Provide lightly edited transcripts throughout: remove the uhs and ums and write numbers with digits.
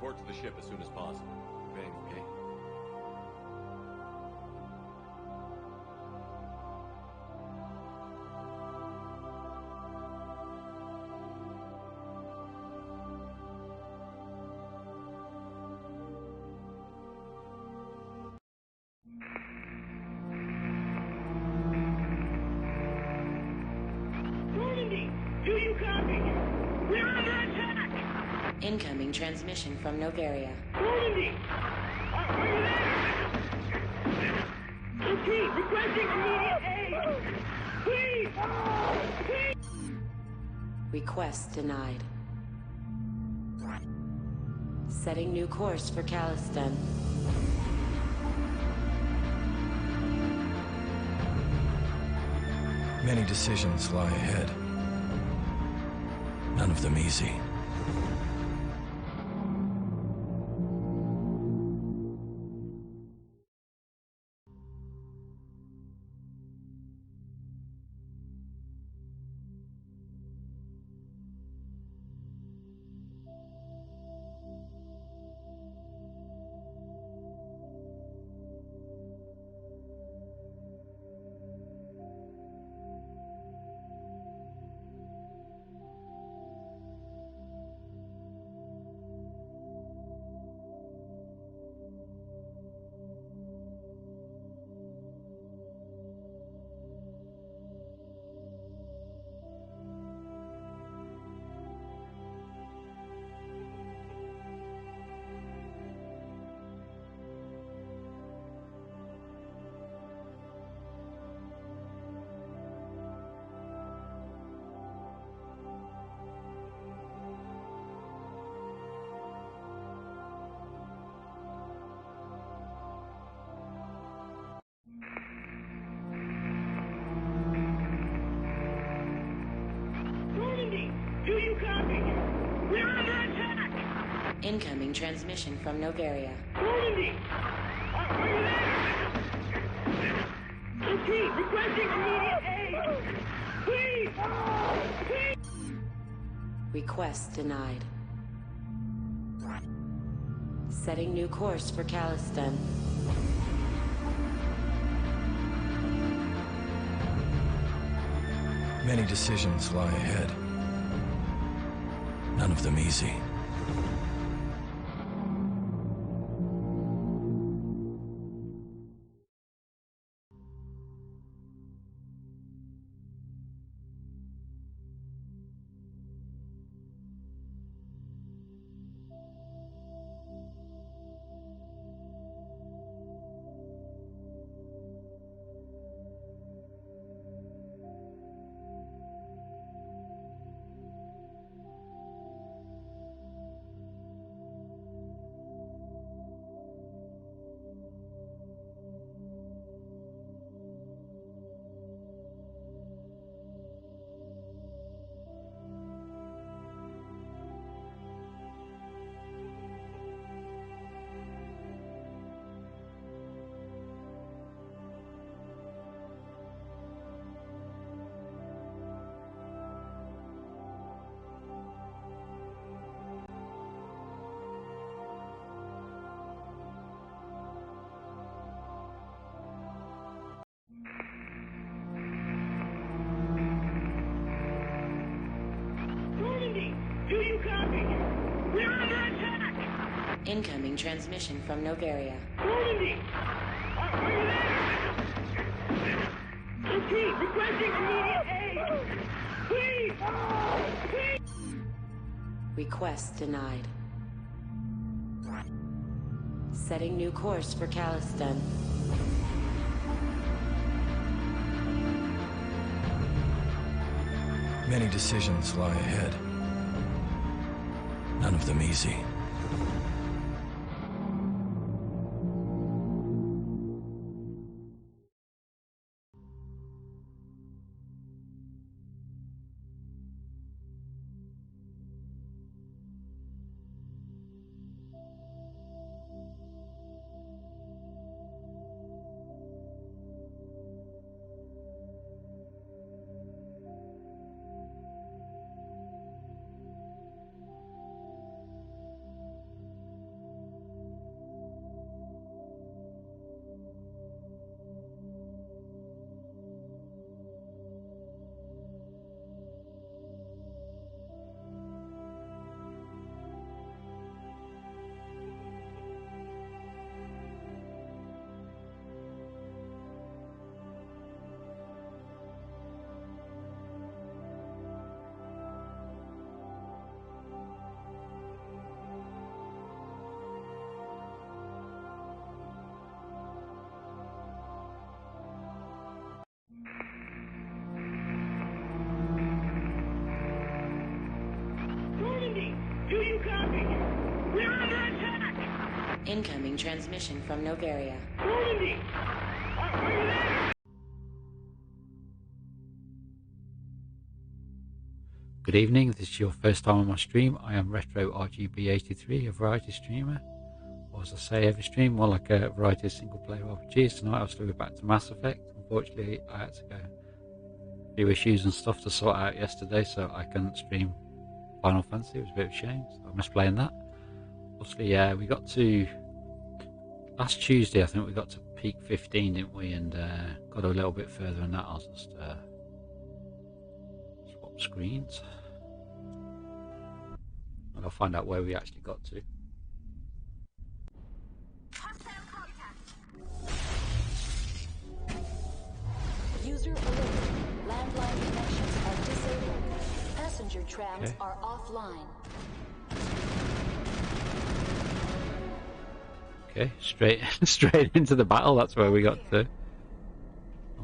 Report to the ship as soon as possible. Bang, okay? Normandy, do you copy? We're under attack! Incoming transmission from Noveria. Normandy! Are you there? Repeat, requesting immediate aid! Please! Please! Request denied. Setting new course for Caliston. Many decisions lie ahead. None of them easy. Normandy, do you copy? We're under attack! Incoming transmission from Noveria. Normandy! Are you there? Repeat, requesting immediate aid! Please! Please! Request denied. Setting new course for Caliston. Many decisions lie ahead. None of them easy. Normandy, do you copy? We're under attack! Incoming transmission from Noveria. Normandy! Are you there? Repeat, requesting immediate aid! Please! Please! Request denied. Setting new course for Caliston. Many decisions lie ahead. None of them easy. Incoming transmission from Noveria. Normandy! Are you there? Good evening, if this is your first time on my stream. I am Retro RGB83, a variety streamer. Or as I say every stream, more like a variety of single player RPGs. Tonight I was going back to Mass Effect. Unfortunately, I had to go a few issues and stuff to sort out yesterday, so I couldn't stream Final Fantasy. It was a bit of a shame, so I missed playing that. Obviously, we got to last Tuesday, I think we got to peak 15, didn't we? And got a little bit further than that. I'll just swap screens and I'll find out where we actually got to. User alert. Landline connections are disabled. Passenger trams are offline. Okay, straight into the battle. That's where we got to.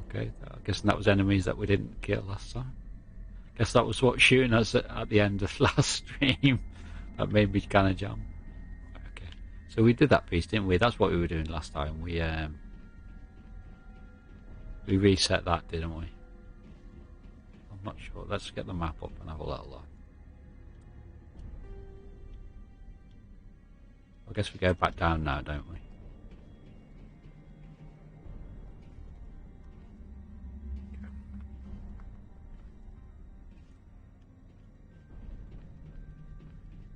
Okay, I guess that was enemies that we didn't kill last time. Guess that was what shooting us at the end of last stream. That made me kind of jump. Okay, so we did that piece, didn't we? That's what we were doing last time. We reset that, didn't we? I'm not sure. Let's get the map up and have a little look. I guess we go back down now, don't we?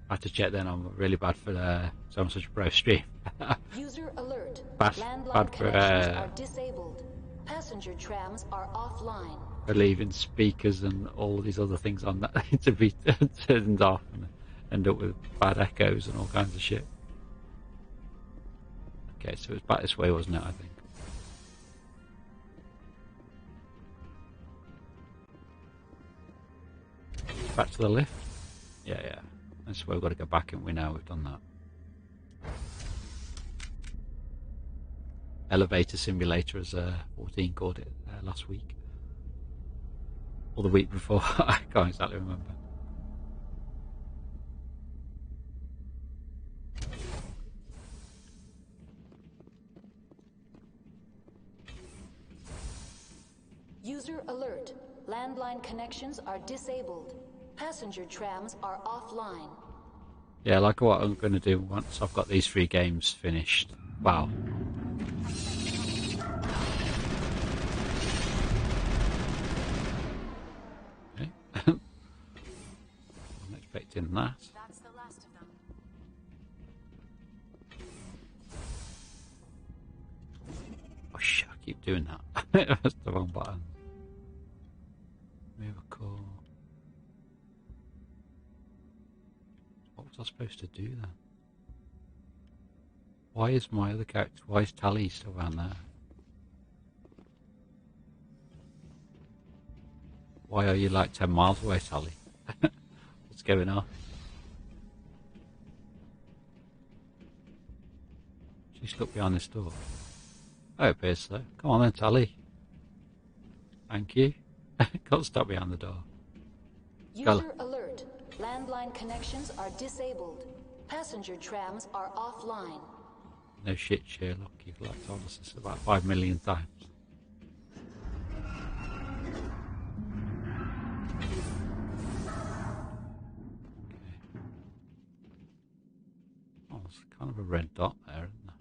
I had to check then. I'm really bad for so I'm such a pro stream. User alert. Bad for connections are disabled. Passenger trams are offline. For leaving speakers and all these other things on that to be turned off and end up with bad echoes and all kinds of shit. Okay, so it's back this way, wasn't it? I think. Back to the lift. Yeah. That's where we've got to go back, and we know we've done that. Elevator simulator, as 14 called it last week, or the week before. I can't exactly remember. User alert. Landline connections are disabled. Passenger trams are offline. Yeah, like what I'm going to do once I've got these 3 games finished. Wow. Okay. I'm expecting that. That's the last of them. Oh shit, I keep doing that. That's the wrong button. Miracle. What was I supposed to do then? Why is my other character, why is Tali still around there? Why are you like 10 miles away, Tali? What's going on? She's stuck behind this door. Oh, it appears so. Come on then, Tali. Thank you. Can't stop behind the door. User alert. Landline connections are disabled. Passenger trams are offline. No shit, Sherlock. You've like told us this about 5 million times. Okay. Oh, it's kind of a red dot there, isn't there?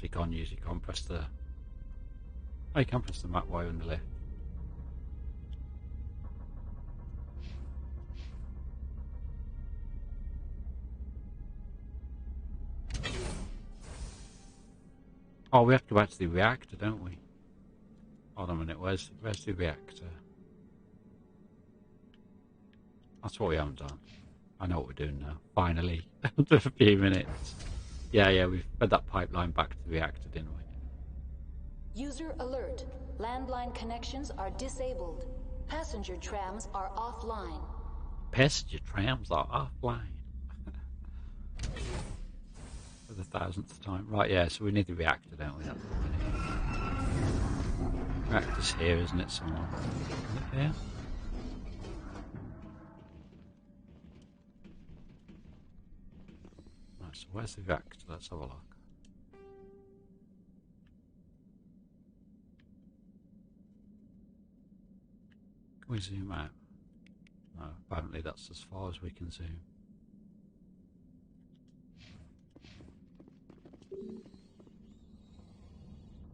You can't press the... Oh, you can press the map while you're on the left. Oh, we have to go back to the reactor, don't we? Hold on a minute, where's the reactor? That's what we haven't done. I know what we're doing now. Finally. After a few minutes. Yeah, we've fed that pipeline back to the reactor, didn't we? User alert. Landline connections are disabled. Passenger trams are offline. Passenger trams are offline. For the 1000th time. Right, yeah, so we need the reactor, don't we? That's what we need. Reactor's here, isn't it, somewhere? Is it here? Right, so where's the reactor? Let's have a look. Can we zoom out? No, apparently that's as far as we can zoom.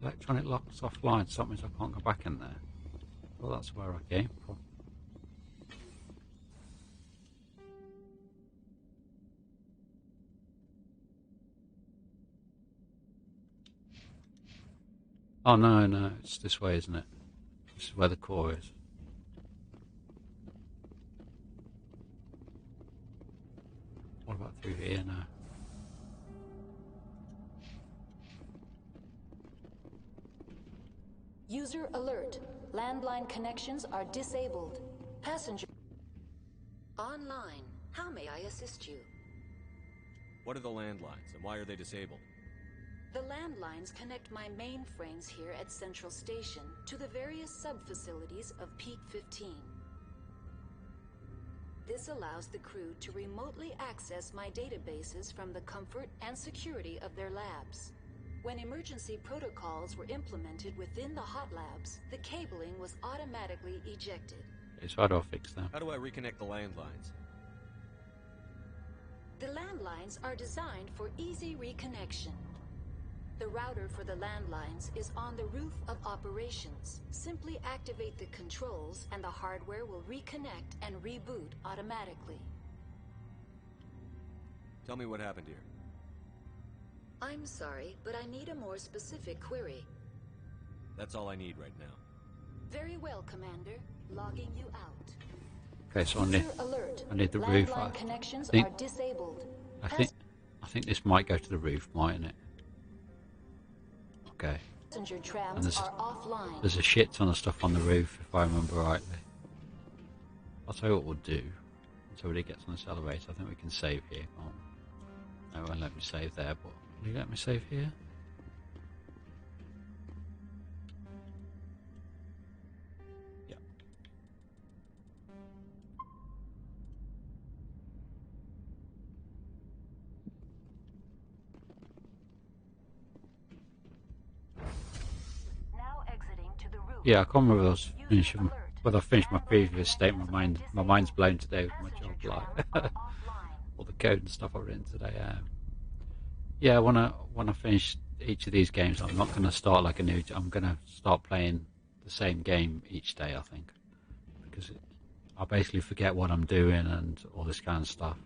Electronic locks offline, so that means I can't go back in there. Well, that's where I came from. Oh no, no, it's this way, isn't it? This is where the core is. What about through here now? User alert. Landline connections are disabled. Passenger online. How may I assist you? What are the landlines, and why are they disabled? The landlines connect my mainframes here at Central Station to the various sub-facilities of Peak 15. This allows the crew to remotely access my databases from the comfort and security of their labs. When emergency protocols were implemented within the hot labs, the cabling was automatically ejected. It's hard to fix that. How do I reconnect the landlines? The landlines are designed for easy reconnection. The router for the landlines is on the roof of operations. Simply activate the controls and the hardware will reconnect and reboot automatically. Tell me what happened here. I'm sorry, but I need a more specific query. That's all I need right now. Very well, Commander. Logging you out. Okay, so User alert. I need the roof. Landline connections think- are disabled. I think this might go to the roof, mightn't it? Okay. Passenger And trams are offline. there's a shit ton of stuff on the roof, if I remember rightly. I'll tell you what we'll do. Until he gets on this elevator, I think we can save here. Oh, no, it won't let me save there, but will you let me save here? Yeah. Now exiting to the roof. Yeah, I can't remember whether I finished my previous statement. My mind's blown today with my job, like all the code and stuff I've written today. Yeah, when I finish each of these games, I'm not going to start like a new. I'm going to start playing the same game each day, I think, because I basically forget what I'm doing and all this kind of stuff,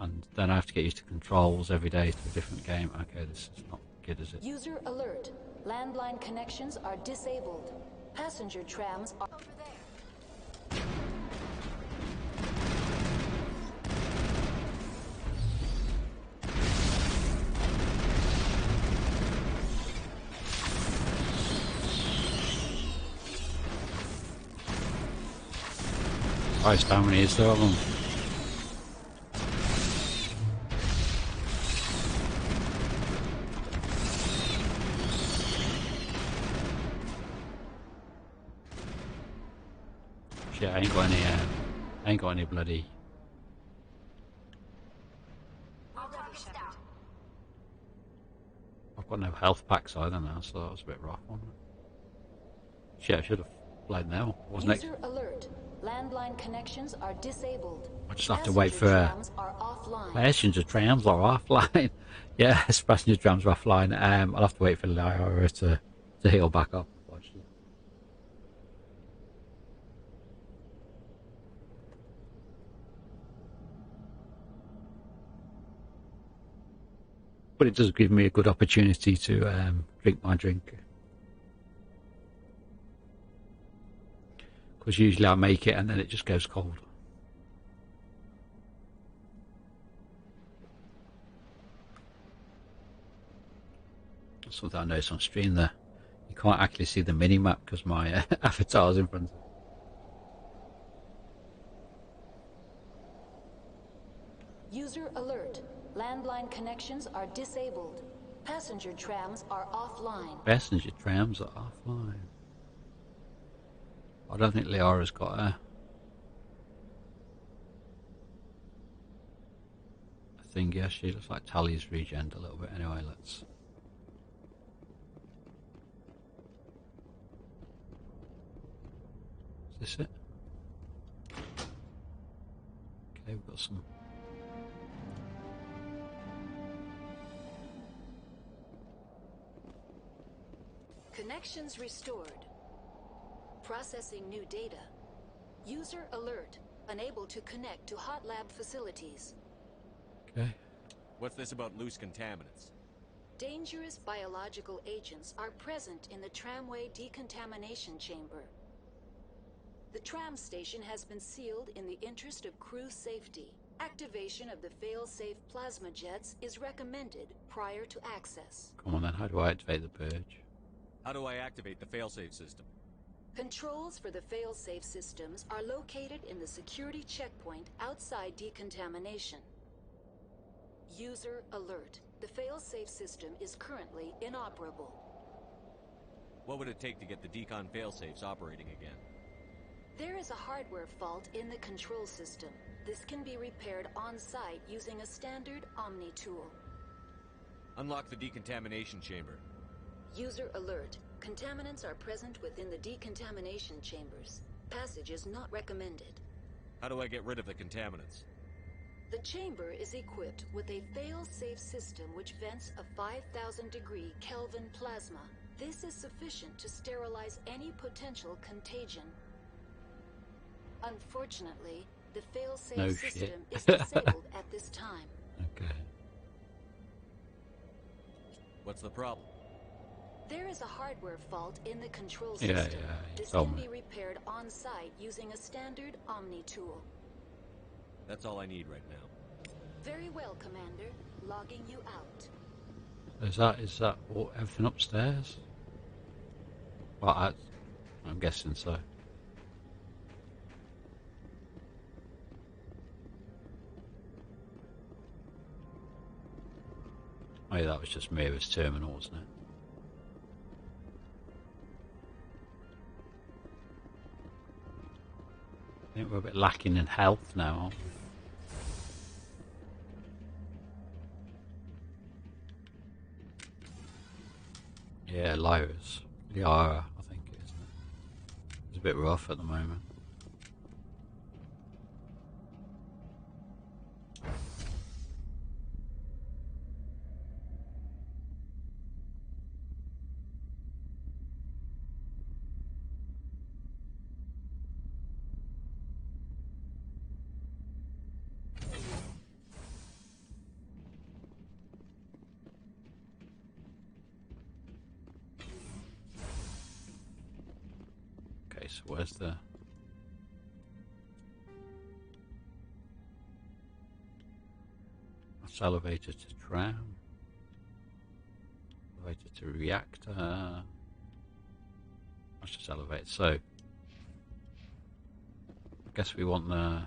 and then I have to get used to controls every day to a different game. Okay, this is not good, is it? User alert. Landline connections are disabled. Passenger trams are over there. Christ, how many is there of them? Shit, I ain't got any bloody. I've got no health packs either now, so that was a bit rough, wasn't it? Shit, I should have played now. Wasn't it? User alert. Landline connections are disabled. I just have to wait for trams are offline. passenger trams are offline. Yes, passenger trams are offline. I'll have to wait for Lyra to heal back up. Unfortunately. But it does give me a good opportunity to drink my drink. Because usually I make it and then it just goes cold. That's something I noticed on stream there. You can't actually see the mini-map because my avatar's in front of it. User alert. Landline connections are disabled. Passenger trams are offline. Passenger trams are offline. I don't think Liara's got a... I thing. Yeah, she looks like Talia's regened a little bit. Anyway, let's. Is this it? Okay, we've got some. Connections restored. Processing new data. User alert. Unable to connect to hot lab facilities. Okay. What's this about loose contaminants? Dangerous biological agents are present in the tramway decontamination chamber. The tram station has been sealed in the interest of crew safety. Activation of the fail-safe plasma jets is recommended prior to access. Come on then, how do I activate the purge? How do I activate the failsafe system? Controls for the fail-safe systems are located in the security checkpoint outside decontamination. User alert. The fail-safe system is currently inoperable. What would it take to get the decon failsafes operating again? There is a hardware fault in the control system. This can be repaired on-site using a standard Omni tool. Unlock the decontamination chamber. User alert. Contaminants are present within the decontamination chambers. Passage is not recommended. How do I get rid of the contaminants? The chamber is equipped with a fail-safe system which vents a 5,000 degree Kelvin plasma. This is sufficient to sterilize any potential contagion. Unfortunately, the fail-safe No system shit. is disabled at this time. Okay. What's the problem? There is a hardware fault in the control Yeah, system. yeah, you This told can me. be repaired on-site using a standard Omni tool. That's all I need right now. Very well, Commander. Logging you out. Is that all, everything upstairs? Well, I'm guessing so. Oh yeah, that was just Mira's terminal, wasn't it? I think we're a bit lacking in health now, aren't we? Yeah, Lyra's. Liara, I think it is, isn't it? It's a bit rough at the moment. Okay, so where's the... That's elevator to tram. Elevator to reactor. That's just elevator. So, I guess we want the...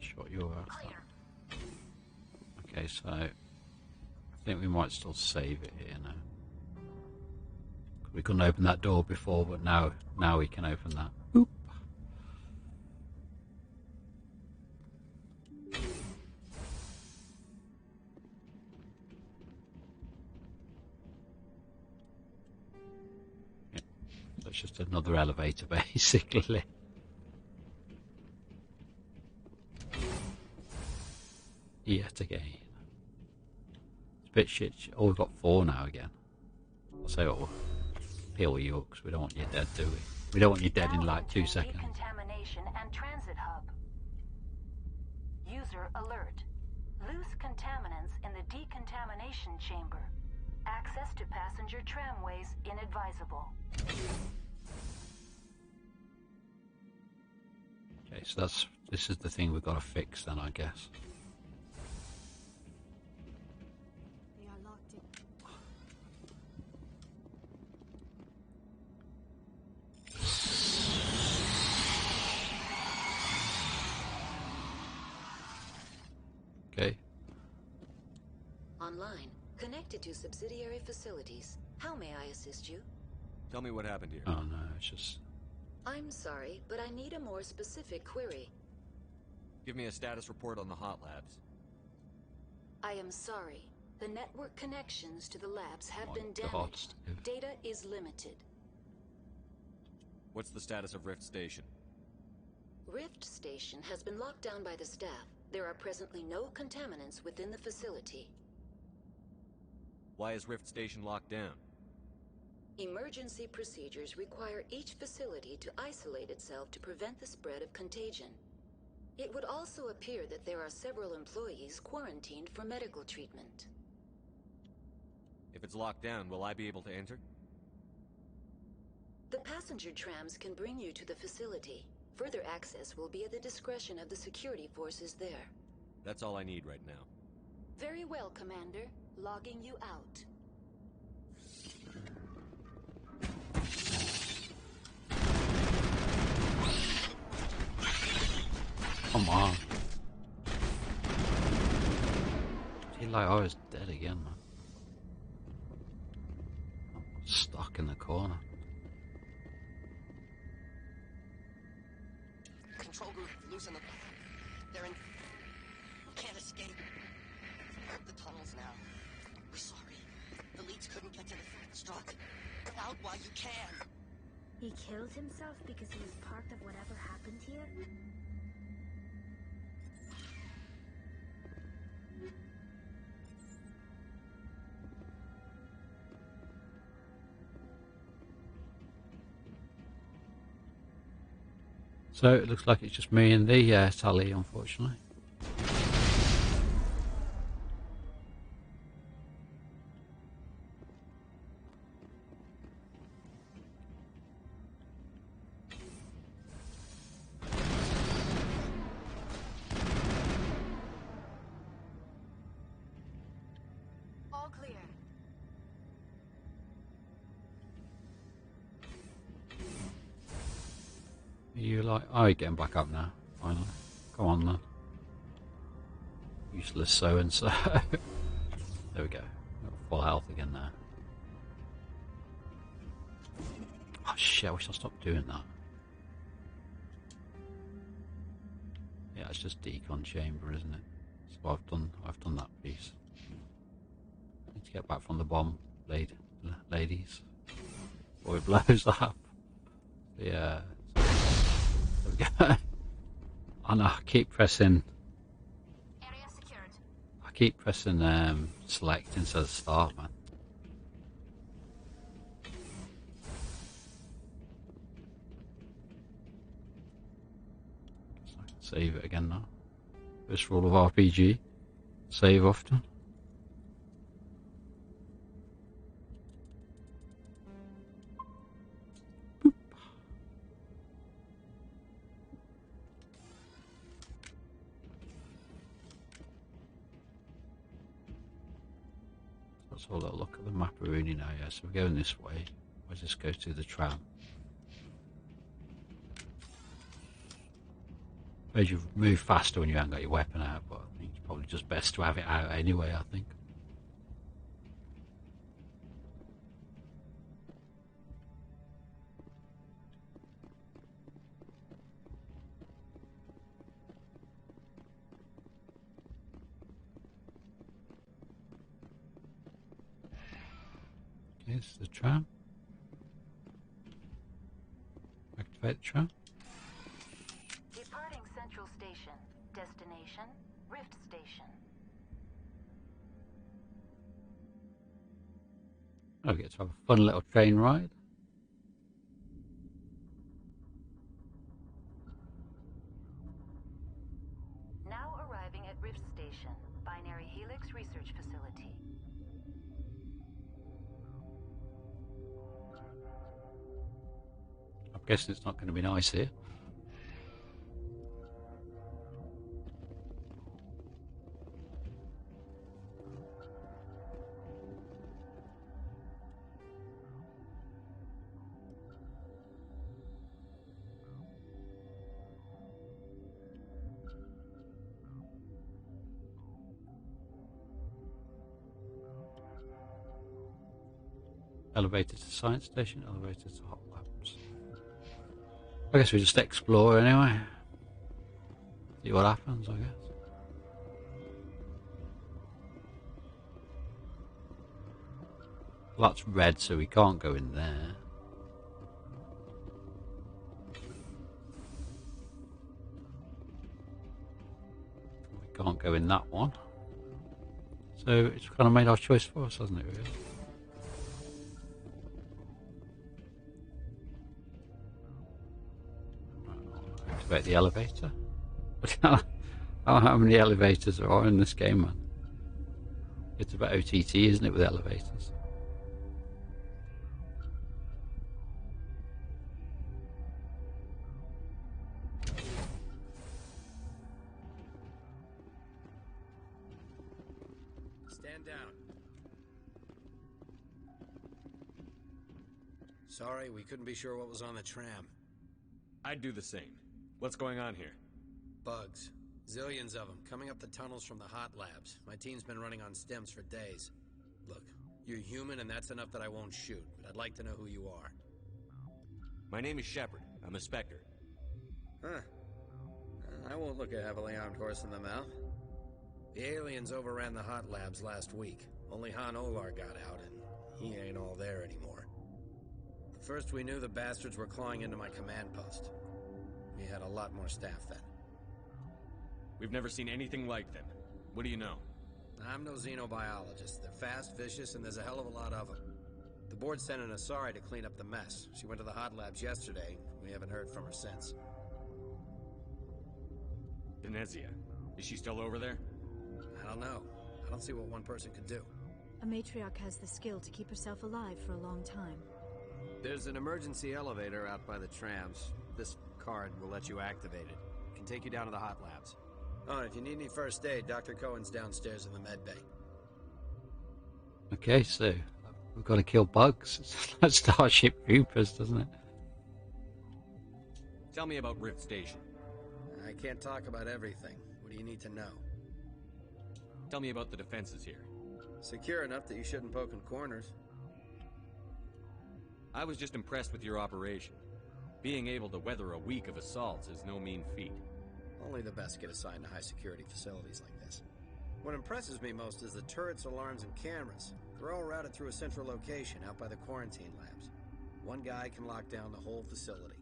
Shot your ass up. Okay, so I think we might still save it here now. We couldn't open that door before, but now we can open that. Oop. Yeah, that's just another elevator, basically. Yet again. It's a bit shit. Oh, we've got 4 now again. I'll say, oh, heal you up because we don't want you dead, do we? We don't want you dead in like 2 seconds. Decontamination and transit hub. User alert. Loose contaminants in the decontamination chamber. Access to passenger tramways inadvisable. Okay, so this is the thing we've got to fix then, I guess. They are locked in. Okay. Online. Connected to subsidiary facilities. How may I assist you? Tell me what happened here. Oh no, it's just... I'm sorry, but I need a more specific query. Give me a status report on the hot labs. I am sorry. The network connections to the labs have My been God, damaged. Steve. Data is limited. What's the status of Rift Station? Rift Station has been locked down by the staff. There are presently no contaminants within the facility. Why is Rift Station locked down? Emergency procedures require each facility to isolate itself to prevent the spread of contagion. It would also appear that there are several employees quarantined for medical treatment. If it's locked down, will I be able to enter? The passenger trams can bring you to the facility. Further access will be at the discretion of the security forces there. That's all I need right now. Very well, Commander. Logging you out. Come on. I feel like I was dead again, man. I'm stuck in the corner. Control group, losing them. They're in... Can't escape. The tunnels now. We're sorry. The leads couldn't get to the struck. Get out while you can. He killed himself because he was part of whatever happened here? So it looks like it's just me and the Sally, unfortunately. All clear. You like, oh, you're getting back up now, finally. Come on then. Useless so-and-so. There we go. Got full health again now. Oh shit, I wish I stopped doing that. Yeah, it's just decon chamber, isn't it? So I've done that piece. Need to get back from the bomb, ladies. Before it blows up. Yeah. There we go. I know, I keep pressing. Area secured. I keep pressing select instead of start, man. So I can save it again now. First rule of RPG: save often. Let's have a little look at the map Rooney now. Yeah, so we're going this way. Let's just go to the tram. Suppose you move faster when you haven't got your weapon out, but I think it's probably just best to have it out anyway, I think. Here's the tram. Activate the tram. Departing Central Station. Destination, Rift Station. I get to have a fun little train ride. Now arriving at Rift Station, Binary Helix Research Facility. I'm guessing it's not going to be nice here. Elevator to science station, elevator to hot labs. I guess we just explore anyway. See what happens, I guess. Well, that's red, so we can't go in there. We can't go in that one. So it's kind of made our choice for us, hasn't it, really? Right, activate the elevator. I don't know how many elevators there are in this game, man. It's about OTT, isn't it, with elevators? Stand down. Sorry, we couldn't be sure what was on the tram. I'd do the same. What's going on here? Bugs. Zillions of them, coming up the tunnels from the hot labs. My team's been running on stems for days. Look, you're human and that's enough that I won't shoot, but I'd like to know who you are. My name is Shepard. I'm a Spectre. Huh. I won't look a heavily armed horse in the mouth. The aliens overran the hot labs last week. Only Han Olar got out, and he ain't all there anymore. The first we knew, the bastards were clawing into my command post. We had a lot more staff then. We've never seen anything like them. What do you know? I'm no xenobiologist. They're fast, vicious, and there's a hell of a lot of them. The board sent an Asari to clean up the mess. She went to the hot labs yesterday. We haven't heard from her since. Venezia. Is she still over there? I don't know. I don't see what one person could do. A matriarch has the skill to keep herself alive for a long time. There's an emergency elevator out by the trams. This card will let you activate it. It can take you down to the hot labs. Oh, and if you need any first aid, Dr. Cohen's downstairs in the med bay. Okay, so we've got to kill bugs. It's like Starship Troopers, doesn't it? Tell me about Rift Station. I can't talk about everything. What do you need to know? Tell me about the defenses here. Secure enough that you shouldn't poke in corners. I was just impressed with your operation. Being able to weather a week of assaults is no mean feat. Only the best get assigned to high-security facilities like this. What impresses me most is the turrets, alarms, and cameras. They're all routed through a central location out by the quarantine labs. One guy can lock down the whole facility.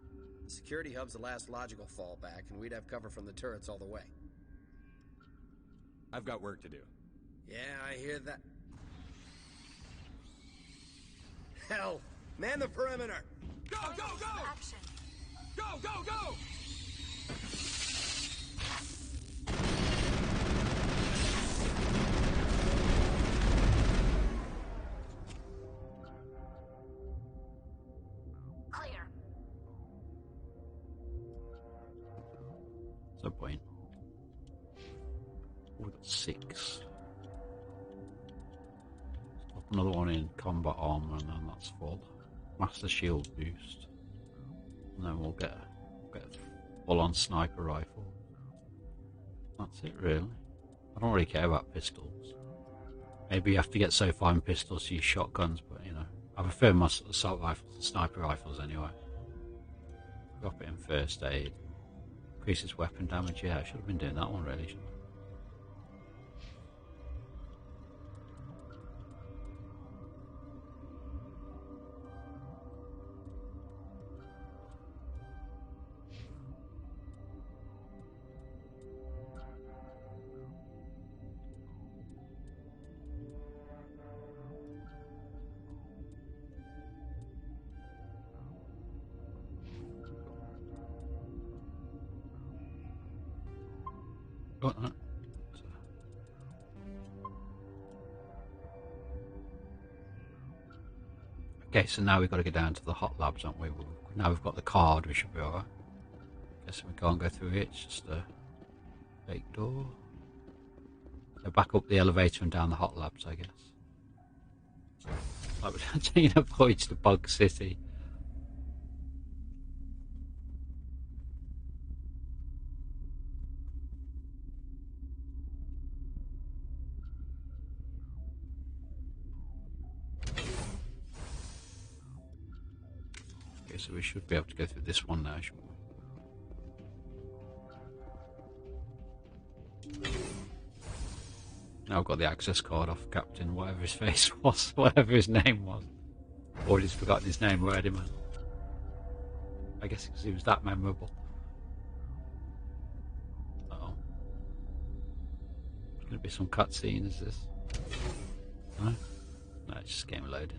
The security hub's the last logical fallback, and we'd have cover from the turrets all the way. I've got work to do. Yeah, I hear that. Hell! Man the perimeter! Go, go, go! Action. Go, go, go! Clear. What's the point? We've got 6. Stop another one in combat armor, and then that's full. Master shield boost, and then we'll get a full-on sniper rifle. That's it, really. I don't really care about pistols. Maybe you have to get so far in pistols to use shotguns, but you know, I prefer my assault rifles and sniper rifles anyway. Drop it in first aid. Increases weapon damage. Yeah, I should have been doing that one really, shouldn't I? Oh, no. Okay, so now we've got to go down to the hot labs, haven't we? Now we've got the card, we should be alright. Guess we can't go through it, it's just a fake door. So back up the elevator and down the hot labs, I guess. Like we're taking a voyage to Bug City. Okay, so we should be able to go through this one now, shouldn't we? Now I've got the access card off Captain, whatever his face was, whatever his name was. Already forgotten his name already, man. I guess because he was that memorable. Uh-oh. There's going to be some cutscene, is this? No? No, it's just game loading.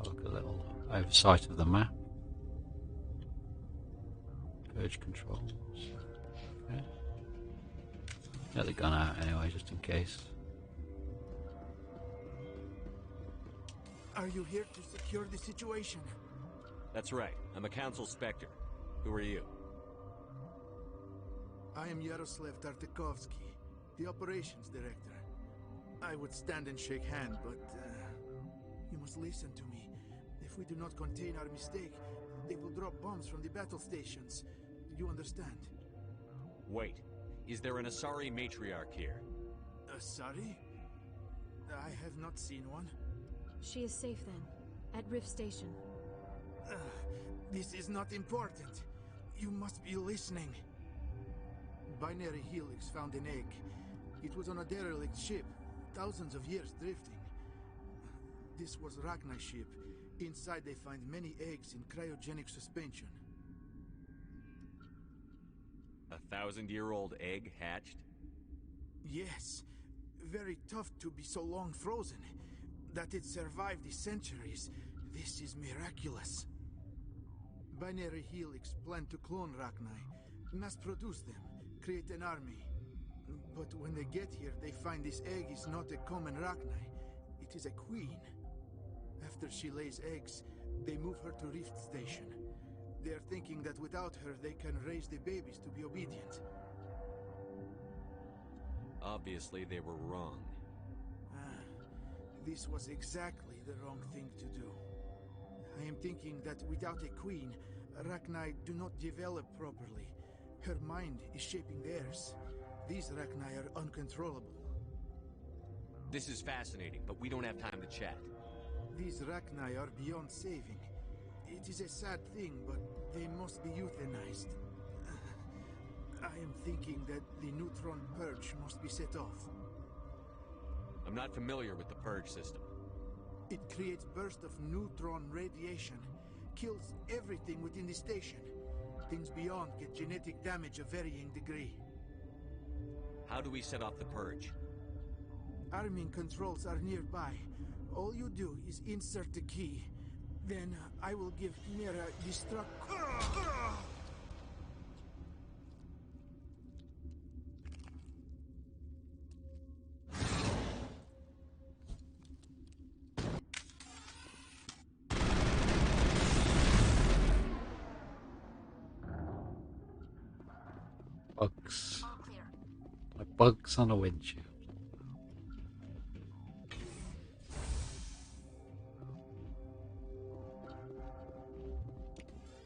Look, a little oversight of the map. Purge controls. Okay. Get the gun out anyway, just in case. Are you here to secure the situation? That's right. I'm a Council Spectre. Who are you? I am Yaroslav Tartakovsky, the operations director. I would stand and shake hand, but you must listen to me. If we do not contain our mistake, they will drop bombs from the battle stations. Do you understand? Wait. Is there an Asari matriarch here? Asari? I have not seen one. She is safe then, at Rift Station. This is not important. You must be listening. Binary Helix found an egg. It was on a derelict ship, thousands of years drifting. This was Rachni's ship. Inside they find many eggs in cryogenic suspension. 1,000-year-old egg hatched? Yes. Very tough to be so long frozen. That it survived the centuries, this is miraculous. Binary Helix planned to clone Rachni, mass produce them, create an army. But when they get here, they find this egg is not a common Rachni. It is a queen. After she lays eggs, they move her to Rift Station. They are thinking that without her, they can raise the babies to be obedient. Obviously, they were wrong. This was exactly the wrong thing to do. I am thinking that without a queen, Rachni do not develop properly. Her mind is shaping theirs. These Rachni are uncontrollable. This is fascinating, but we don't have time to chat. These Rachni are beyond saving. It is a sad thing, but they must be euthanized. I am thinking that the neutron purge must be set off. I'm not familiar with the purge system. It creates bursts of neutron radiation, kills everything within the station. Things beyond get genetic damage of varying degree. How do we set off the purge? Arming controls are nearby. All you do is insert the key. Then I will give Mira destruct. Bugs. Like bugs on a windshield.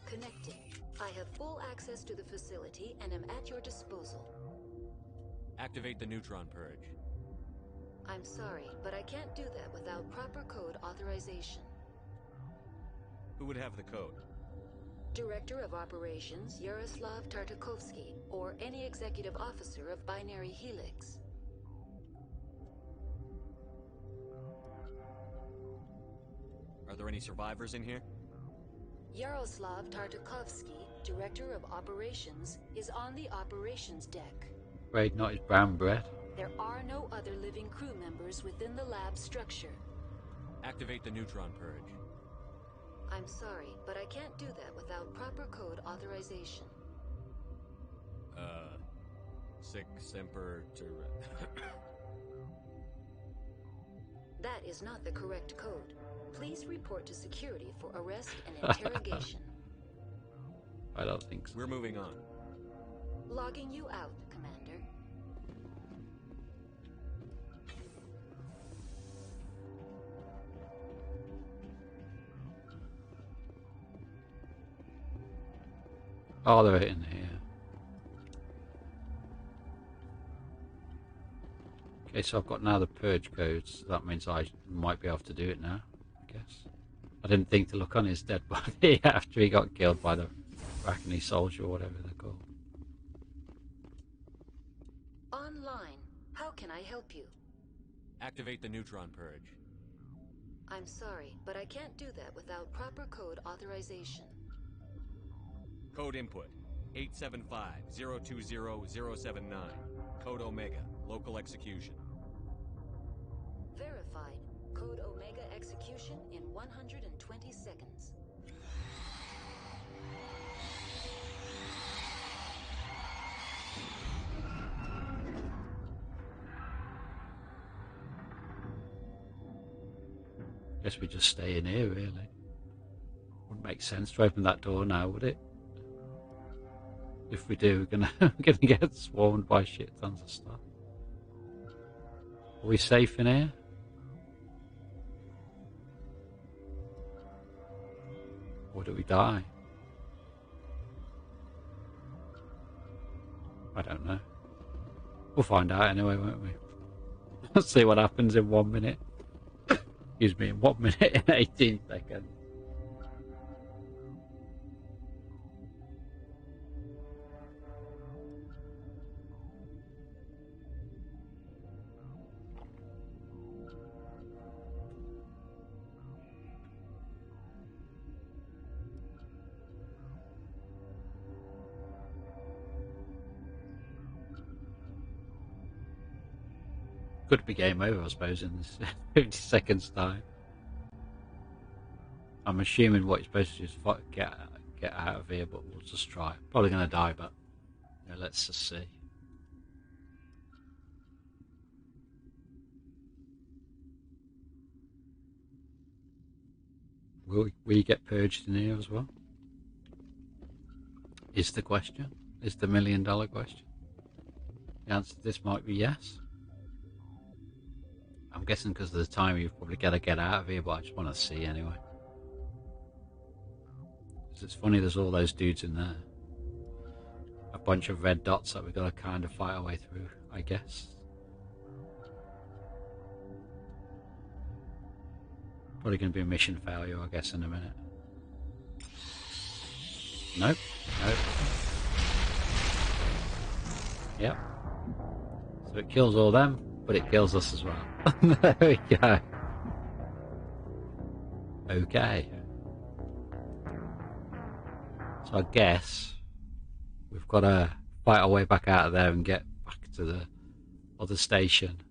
Connecting. I have full access to the facility and am at your disposal. Activate the neutron purge. I'm sorry, but I can't do that without proper code authorization. Who would have the code? Director of Operations Yaroslav Tartakovsky, or any executive officer of Binary Helix. Are there any survivors in here? Yaroslav Tartakovsky, Director of Operations, is on the operations deck. Afraid not his brown bread. There are no other living crew members within the lab structure. Activate the neutron purge. I'm sorry, but I can't do that without proper code authorization. Sic semper That is not the correct code. Please report to security for arrest and interrogation. I don't think so. We're moving on. Logging you out, Commander. Oh, they're in here. Okay, so I've got now the purge codes. So that means I might be able to do it now, I guess. I didn't think to look on his dead body after he got killed by the Rachni soldier or whatever they're called. Online. How can I help you? Activate the neutron purge. I'm sorry, but I can't do that without proper code authorization. Code input 875-020-079. Code Omega. Local execution. Verified. Code Omega execution in 120 seconds. Guess we just stay in here, really. Wouldn't make sense to open that door now, would it? If we do, we're gonna get swarmed by shit tons of stuff. Are we safe in here? Or do we die? I don't know. We'll find out anyway, won't we? Let's see what happens in 1 minute. Excuse me, in 1 minute and 18 seconds. Could be game over, I suppose, in this 50 seconds time. I'm assuming what you're supposed to do is get out of here, but we'll just try. Probably going to die, but you know, let's just see. Will we get purged in here as well? Is the question. Is the $1 million question. The answer to this might be yes. I'm guessing because of the time you've probably got to get out of here, but I just want to see anyway. Because it's funny, there's all those dudes in there. A bunch of red dots that we've got to kind of fight our way through, I guess. Probably going to be a mission failure, I guess, in a minute. Nope. Nope. Yep. So it kills all them, but it kills us as well. There we go. Okay. So I guess we've got to fight our way back out of there and get back to the other station.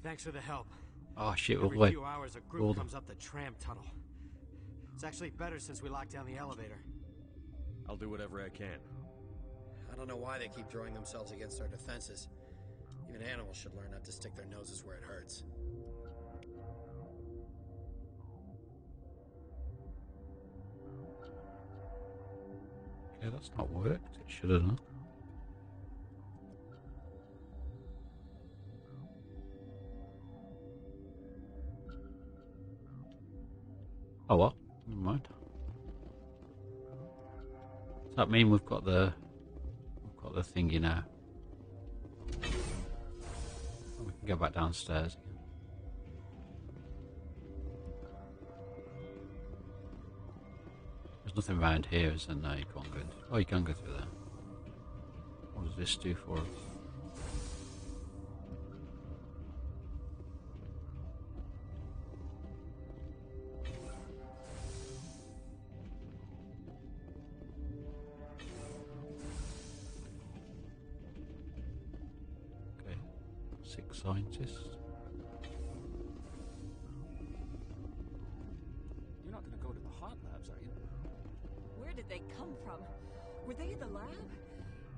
Thanks for the help. Oh shit, Every few hours a group comes up the tram tunnel. It's actually better since we locked down the elevator. I'll do whatever I can. I don't know why they keep throwing themselves against our defenses. Even animals should learn not to stick their noses where it hurts. Okay, that's not worked. It should have done. Oh well, never mind. Does that mean we've got the thingy now? We can go back downstairs again. There's nothing around here, is there? No, you can't go. Oh, you can go through there. What does this do for us? Okay, 6 scientists. You're not going to go to the hot labs, are you? Where did they come from? Were they in the lab?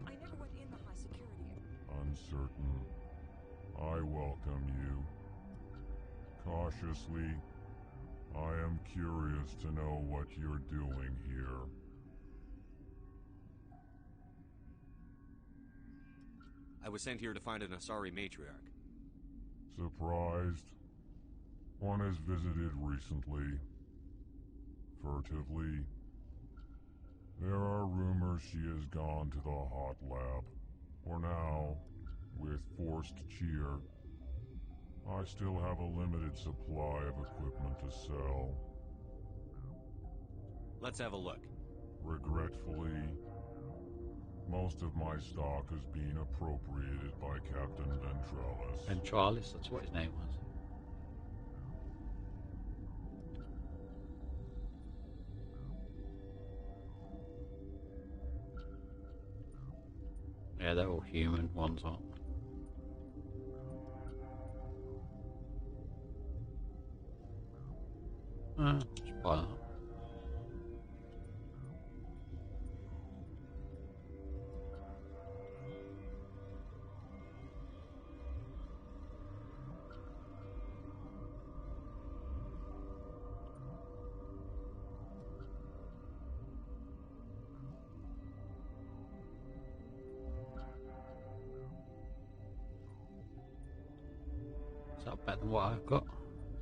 I never went in the high security. Uncertain. I welcome you. Cautiously, I am curious to know what you're doing here. I was sent here to find an Asari matriarch. Surprised? One has visited recently. Furtively. There are rumors she has gone to the hot lab. For now, with forced cheer. I still have a limited supply of equipment to sell. Let's have a look. Regretfully, most of my stock has been appropriated by Captain Ventralis. Ventralis, that's what his name was. Yeah, they're all human, ones aren't. Just buy that. Is that better than what I've got?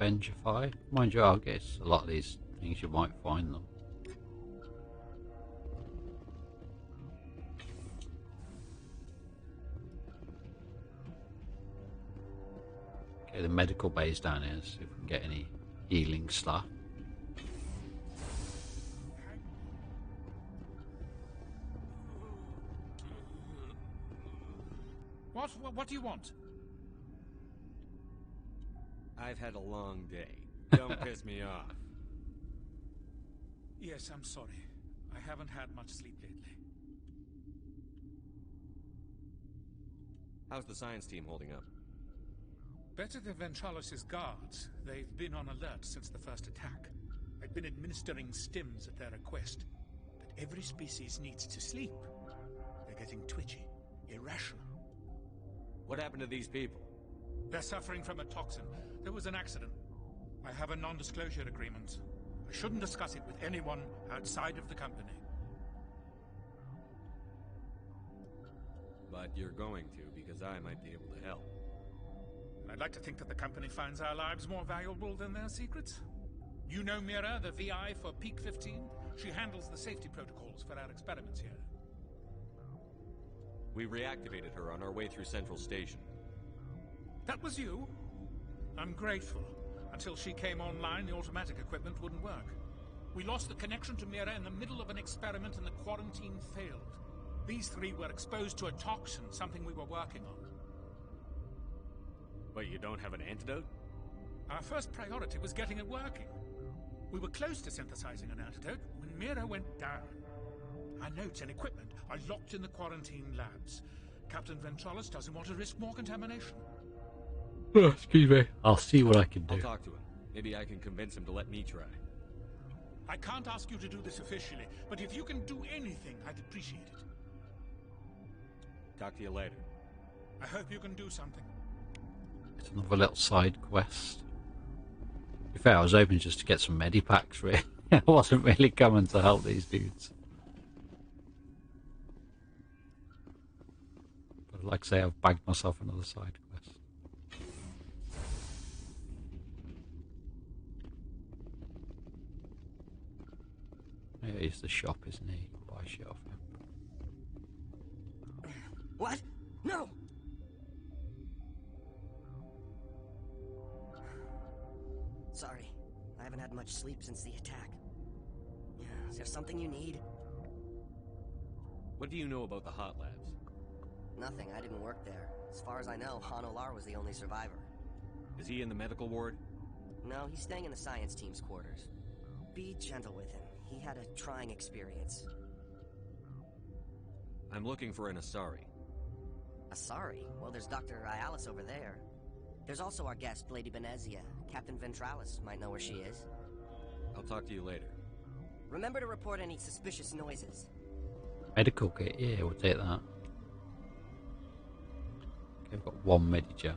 Vengefy. Mind you, I guess a lot of these things you might find them. Okay, the medical bay's down here, see if we can get any healing stuff. What do you want? I've had a long day. Don't piss me off. Yes, I'm sorry. I haven't had much sleep lately. How's the science team holding up? Better than Ventralis' guards. They've been on alert since the first attack. I've been administering stims at their request. But every species needs to sleep. They're getting twitchy, irrational. What happened to these people? They're suffering from a toxin. There was an accident. I have a non-disclosure agreement. I shouldn't discuss it with anyone outside of the company. But you're going to, because I might be able to help. I'd like to think that the company finds our lives more valuable than their secrets. You know Mira, the VI for Peak 15? She handles the safety protocols for our experiments here. We reactivated her on our way through Central Station. That was you? I'm grateful. Until she came online, the automatic equipment wouldn't work. We lost the connection to Mira in the middle of an experiment and the quarantine failed. These three were exposed to a toxin, something we were working on. But you don't have an antidote? Our first priority was getting it working. We were close to synthesizing an antidote when Mira went down. Our notes and equipment are locked in the quarantine labs. Captain Ventralis doesn't want to risk more contamination. Oh, excuse me. I'll see what I can do. I'll talk to him. Maybe I can convince him to let me try. I can't ask you to do this officially, but if you can do anything, I'd appreciate it. Talk to you later. I hope you can do something. It's another little side quest. To be fair, I was hoping just to get some medipacks, really. I wasn't really coming to help these dudes. But like I say, I've bagged myself another side quest. Yeah, he's the shop, isn't he? You can buy shit off him. What? No! Sorry, I haven't had much sleep since the attack. Is there something you need? What do you know about the hot labs? Nothing, I didn't work there. As far as I know, Han Olar was the only survivor. Is he in the medical ward? No, he's staying in the science team's quarters. Be gentle with him. He had a trying experience. I'm looking for an Asari. Asari? Well, there's Dr. Ayalis over there. There's also our guest, Lady Benezia. Captain Ventralis might know where she is. I'll talk to you later. Remember to report any suspicious noises. Medical kit, yeah, we'll take that. Okay, I've got one Medigel.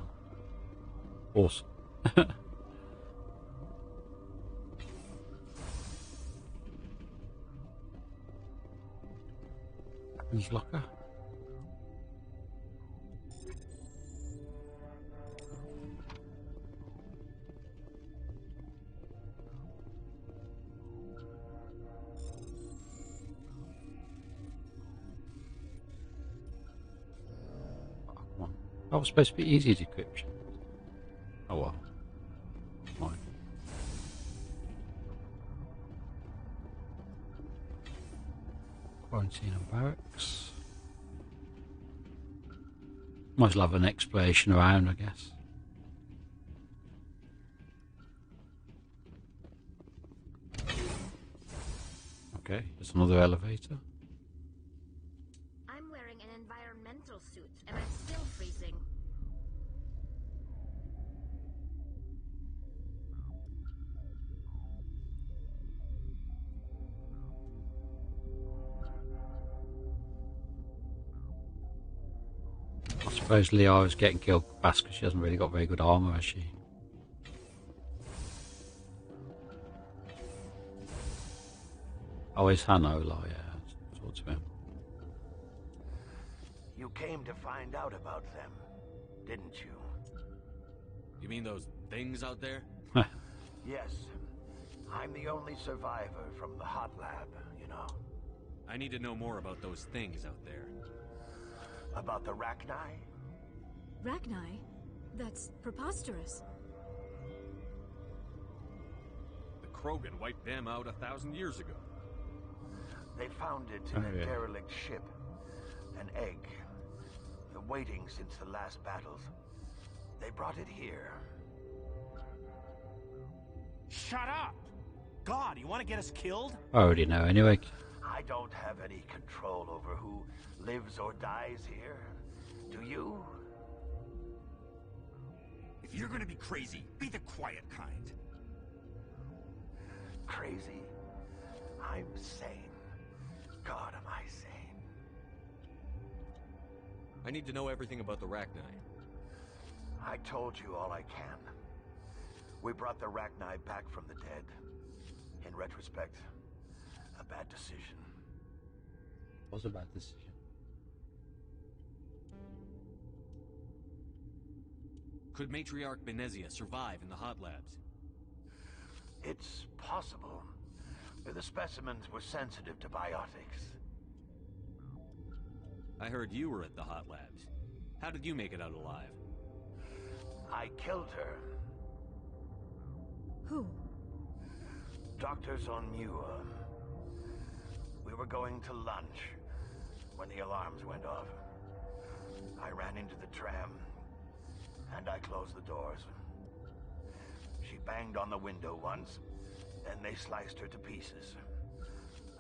Awesome. Weapons locker. Oh, come on. That was supposed to be easy decryption. Oh quarantine and barracks. Might as well have an exploration around, I guess. Okay, there's another elevator. I'm wearing an environmental suit, and I'm still freezing. I suppose Liara's getting killed fast because she hasn't really got very good armor, has she? Oh, it's Han Olar, yeah. Talk to him. You came to find out about them, didn't you? You mean those things out there? Yes. I'm the only survivor from the hot lab, you know. I need to know more about those things out there. About the Rachni? Rachni? That's preposterous. The Krogan wiped them out 1,000 years ago. They found it in a derelict ship. An egg. Waiting since the last battles. They brought it here. Shut up! God, you want to get us killed? I already know anyway. I don't have any control over who lives or dies here. Do you? If you're gonna be crazy, be the quiet kind. Crazy? I'm sane. God, am I sane? I need to know everything about the Rachni. I told you all I can. We brought the Rachni back from the dead. In retrospect, a bad decision. What was a bad decision? Could Matriarch Benezia survive in the hot labs? It's possible. The specimens were sensitive to biotics. I heard you were at the hot labs. How did you make it out alive? I killed her. Who? Dr. Zonua. We were going to lunch when the alarms went off. I ran into the tram, and I closed the doors. She banged on the window once, then they sliced her to pieces.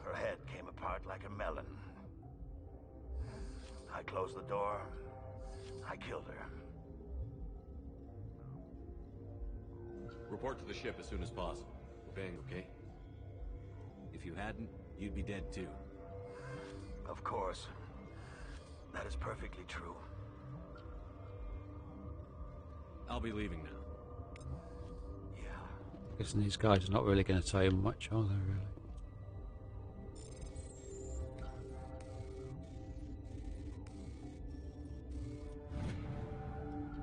Her head came apart like a melon. I closed the door. I killed her. Report to the ship as soon as possible. Bang, okay? If you hadn't, you'd be dead too. Of course. That is perfectly true. I'll be leaving now. Yeah. Guessing these guys are not really going to tell you much, are they, really?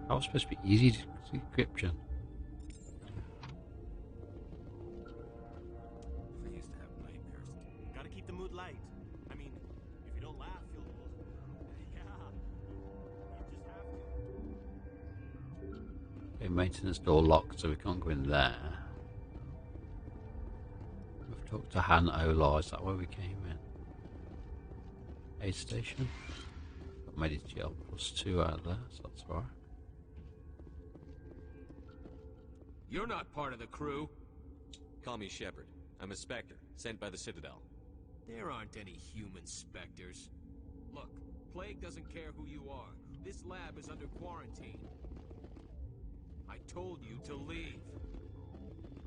That was supposed to be easy decryption. I used to have nightmares. Gotta keep the mood light. I mean, if you don't laugh, you'll... Yeah. You just have to. Okay, maintenance door locked, so we can't go in there. We've talked to Han Olar, is that where we came in? Aid station. Got Medi-gel +2 out there, so that's alright. You're not part of the crew. Call me Shepard. I'm a Spectre, sent by the Citadel. There aren't any human specters. Look, Plague doesn't care who you are. This lab is under quarantine. I told you to leave.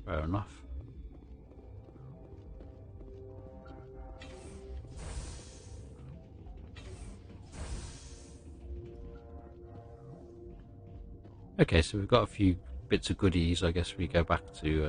Fair enough. Okay, so we've got a few bits of goodies. I guess we go back to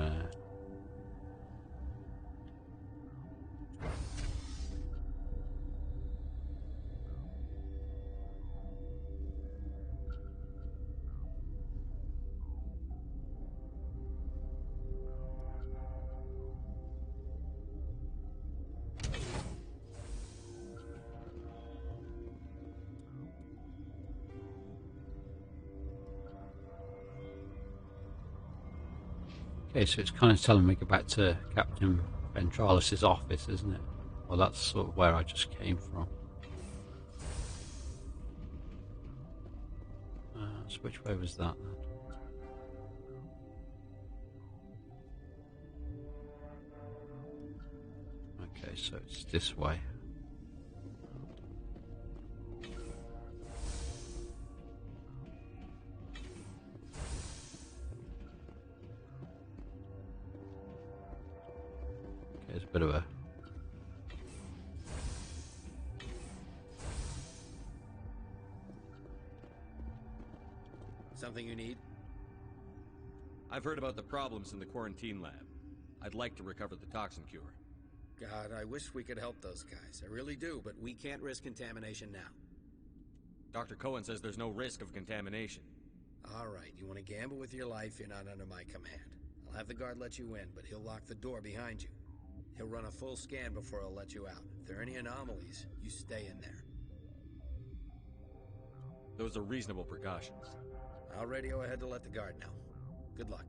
okay, so it's kind of telling me to go back to Captain Ventralis' office, isn't it? Well, that's sort of where I just came from. So which way was that then? Okay, so it's this way. Okay, it's a bit of a... Something you need? I've heard about the problems in the quarantine lab. I'd like to recover the toxin cure. God, I wish we could help those guys. I really do, but we can't risk contamination now. Dr. Cohen says there's no risk of contamination. All right, you want to gamble with your life, you're not under my command. I'll have the guard let you in, but he'll lock the door behind you. He'll run a full scan before he'll let you out. If there are any anomalies, you stay in there. Those are reasonable precautions. I'll radio ahead to let the guard know. Good luck.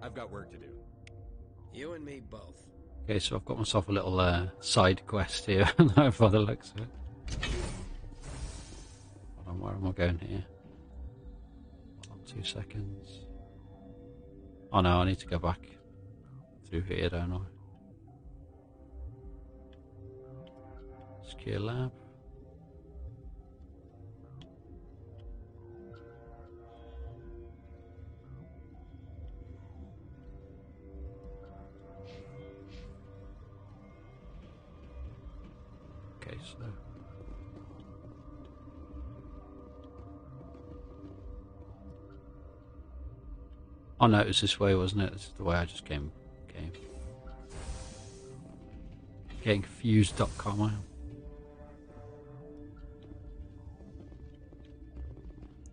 I've got work to do. You and me both. Okay, so I've got myself a little side quest here by the looks of it. Hold on, where am I going here? Hold on 2 seconds. Oh no, I need to go back through here, don't I? Secure lab. Okay, so oh no, it was this way, wasn't it? This is the way I just came. Getting confused.com. I am.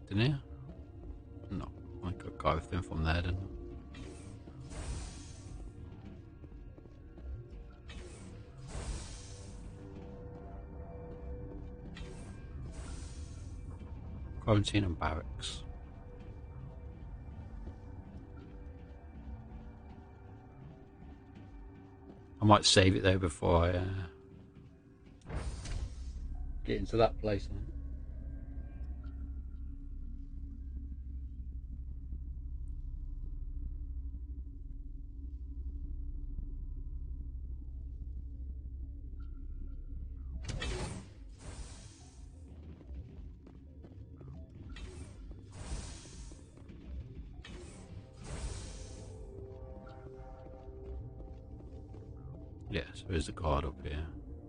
Didn't you? No, I could go everything from there, didn't I? Quarantine and barracks. I might save it though before I get into that place. Yeah, so there's the card up here.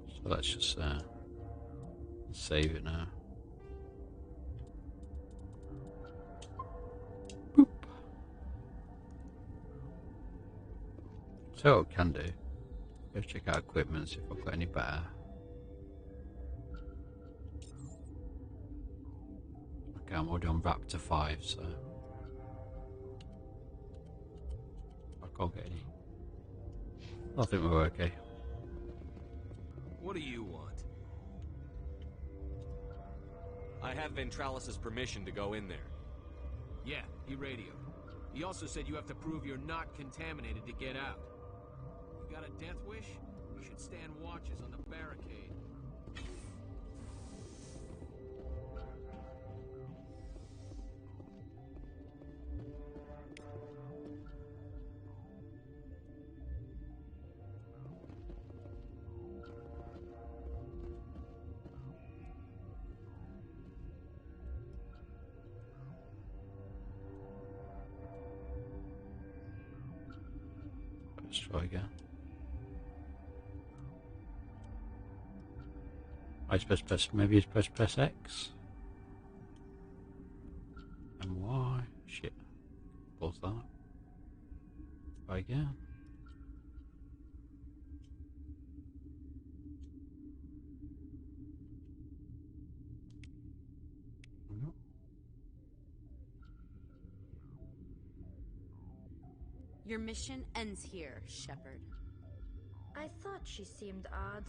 So let's just save it now. Boop. So what I can do, go check out equipment, see if I've got any better. Okay, I'm already on Raptor 5, so I can't get any. I think we're okay. What do you want? I have Ventralis' permission to go in there. Yeah, he radioed. He also said you have to prove you're not contaminated to get out. You got a death wish? You should stand watches on the barricade. Let's try again. I suppose maybe it's press X and Y. Shit. Pause that. Try again. Your mission ends here, Shepard. I thought she seemed odd.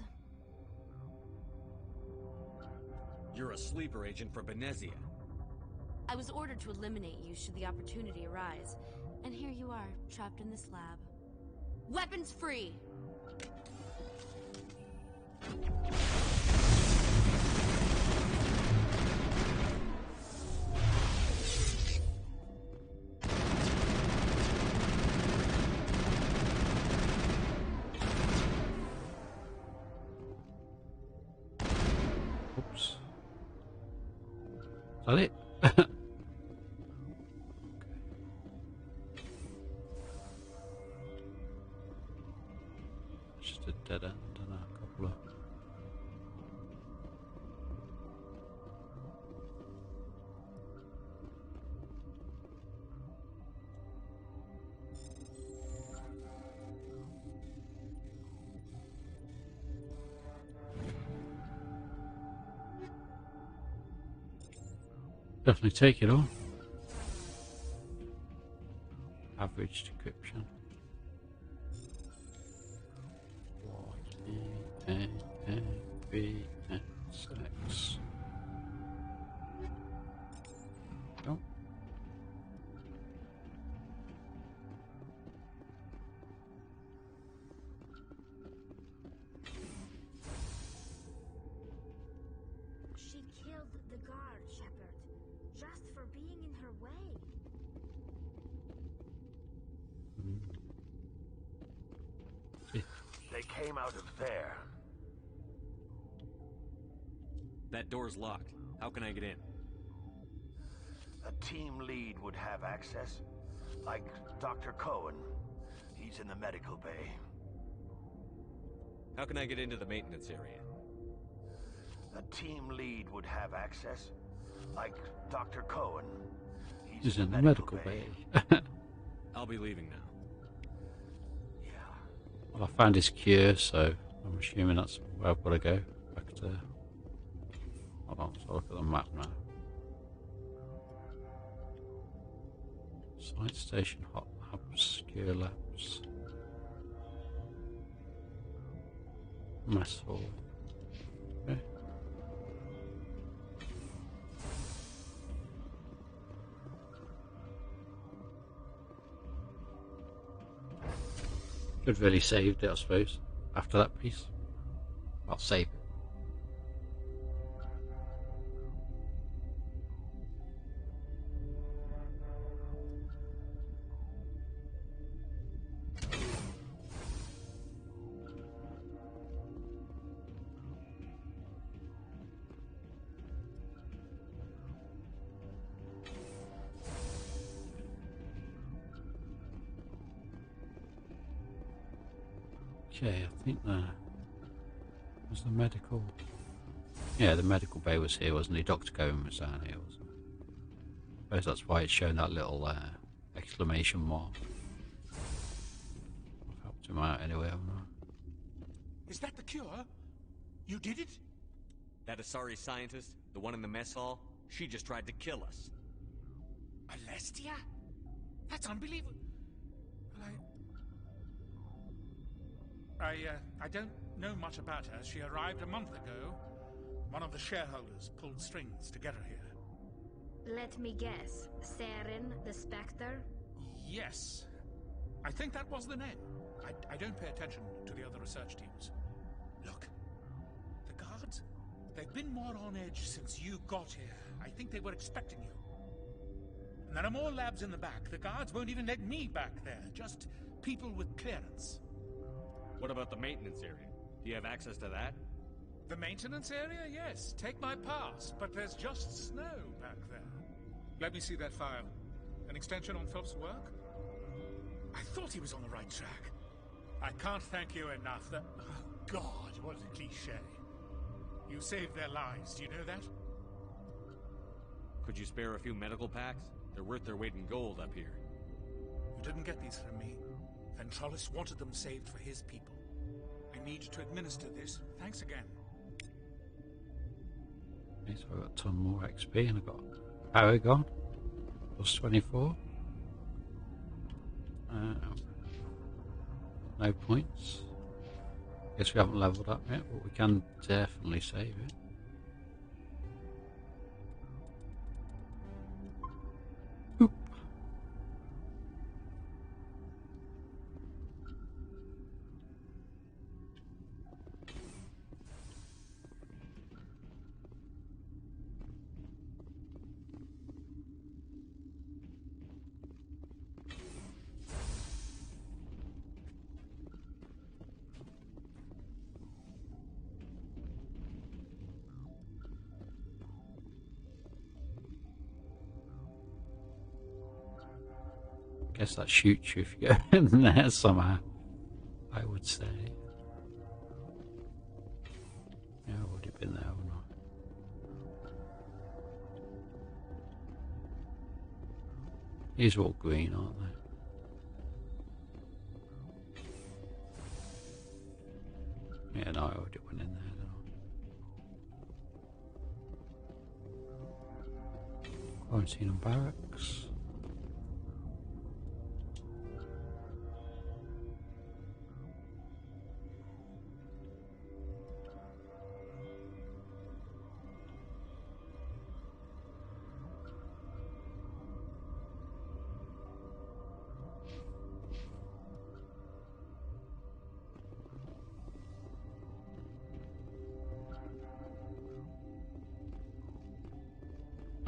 You're a sleeper agent for Benezia. I was ordered to eliminate you should the opportunity arise. And here you are, trapped in this lab. Weapons free! Oops. Is that it? Just a dead end and a couple of. Definitely take it on. Average decryption. Y-E-A-B-X. Oh. She killed the guard, Shepard, just for being in her way. They came out of there. That door's locked. How can I get in? A team lead would have access. Like Dr. Cohen. He's in the medical bay. How can I get into the maintenance area? A team lead would have access. Like Dr. Cohen. He's in the medical bay. I'll be leaving now. Well, I found his cure, so I'm assuming that's where I've got to go. Back to. Hold on, so look at the map now. Science Station, Hot Labs, Cure Labs, Mess Hall. Okay. Could really saved it, I suppose, after that piece. I'll save it. Okay, I think that was the medical. Yeah, the medical bay was here, wasn't he? Dr. Cohen was down here, wasn't he? I suppose that's why it's shown that little exclamation mark. I've helped him out anyway, haven't I? Is that the cure? You did it? That Asari scientist, the one in the mess hall, she just tried to kill us. Alestia? That's unbelievable. I don't know much about her. She arrived a month ago. One of the shareholders pulled strings to get her here. Let me guess. Saren, the Spectre? Yes. I think that was the name. I don't pay attention to the other research teams. Look, the guards, they've been more on edge since you got here. I think they were expecting you. And there are more labs in the back. The guards won't even let me back there. Just people with clearance. What about the maintenance area? Do you have access to that? The maintenance area? Yes. Take my pass. But there's just snow back there. Let me see that file. An extension on Phelps' work? I thought he was on the right track. I can't thank you enough. That... Oh, God, what a cliché. You saved their lives. Do you know that? Could you spare a few medical packs? They're worth their weight in gold up here. You didn't get these from me. Ventralis wanted them saved for his people. I need you to administer this. Thanks again. Okay, so I've got a ton more XP and I've got Paragon. Plus 24. No points. Guess we haven't leveled up yet, but we can definitely save it. Oop. guess that shoots you if you go in there somehow, I would say. Yeah, I would have been there or not. These are all green, aren't they? Yeah, no, I already went in there. Quarantine and barracks.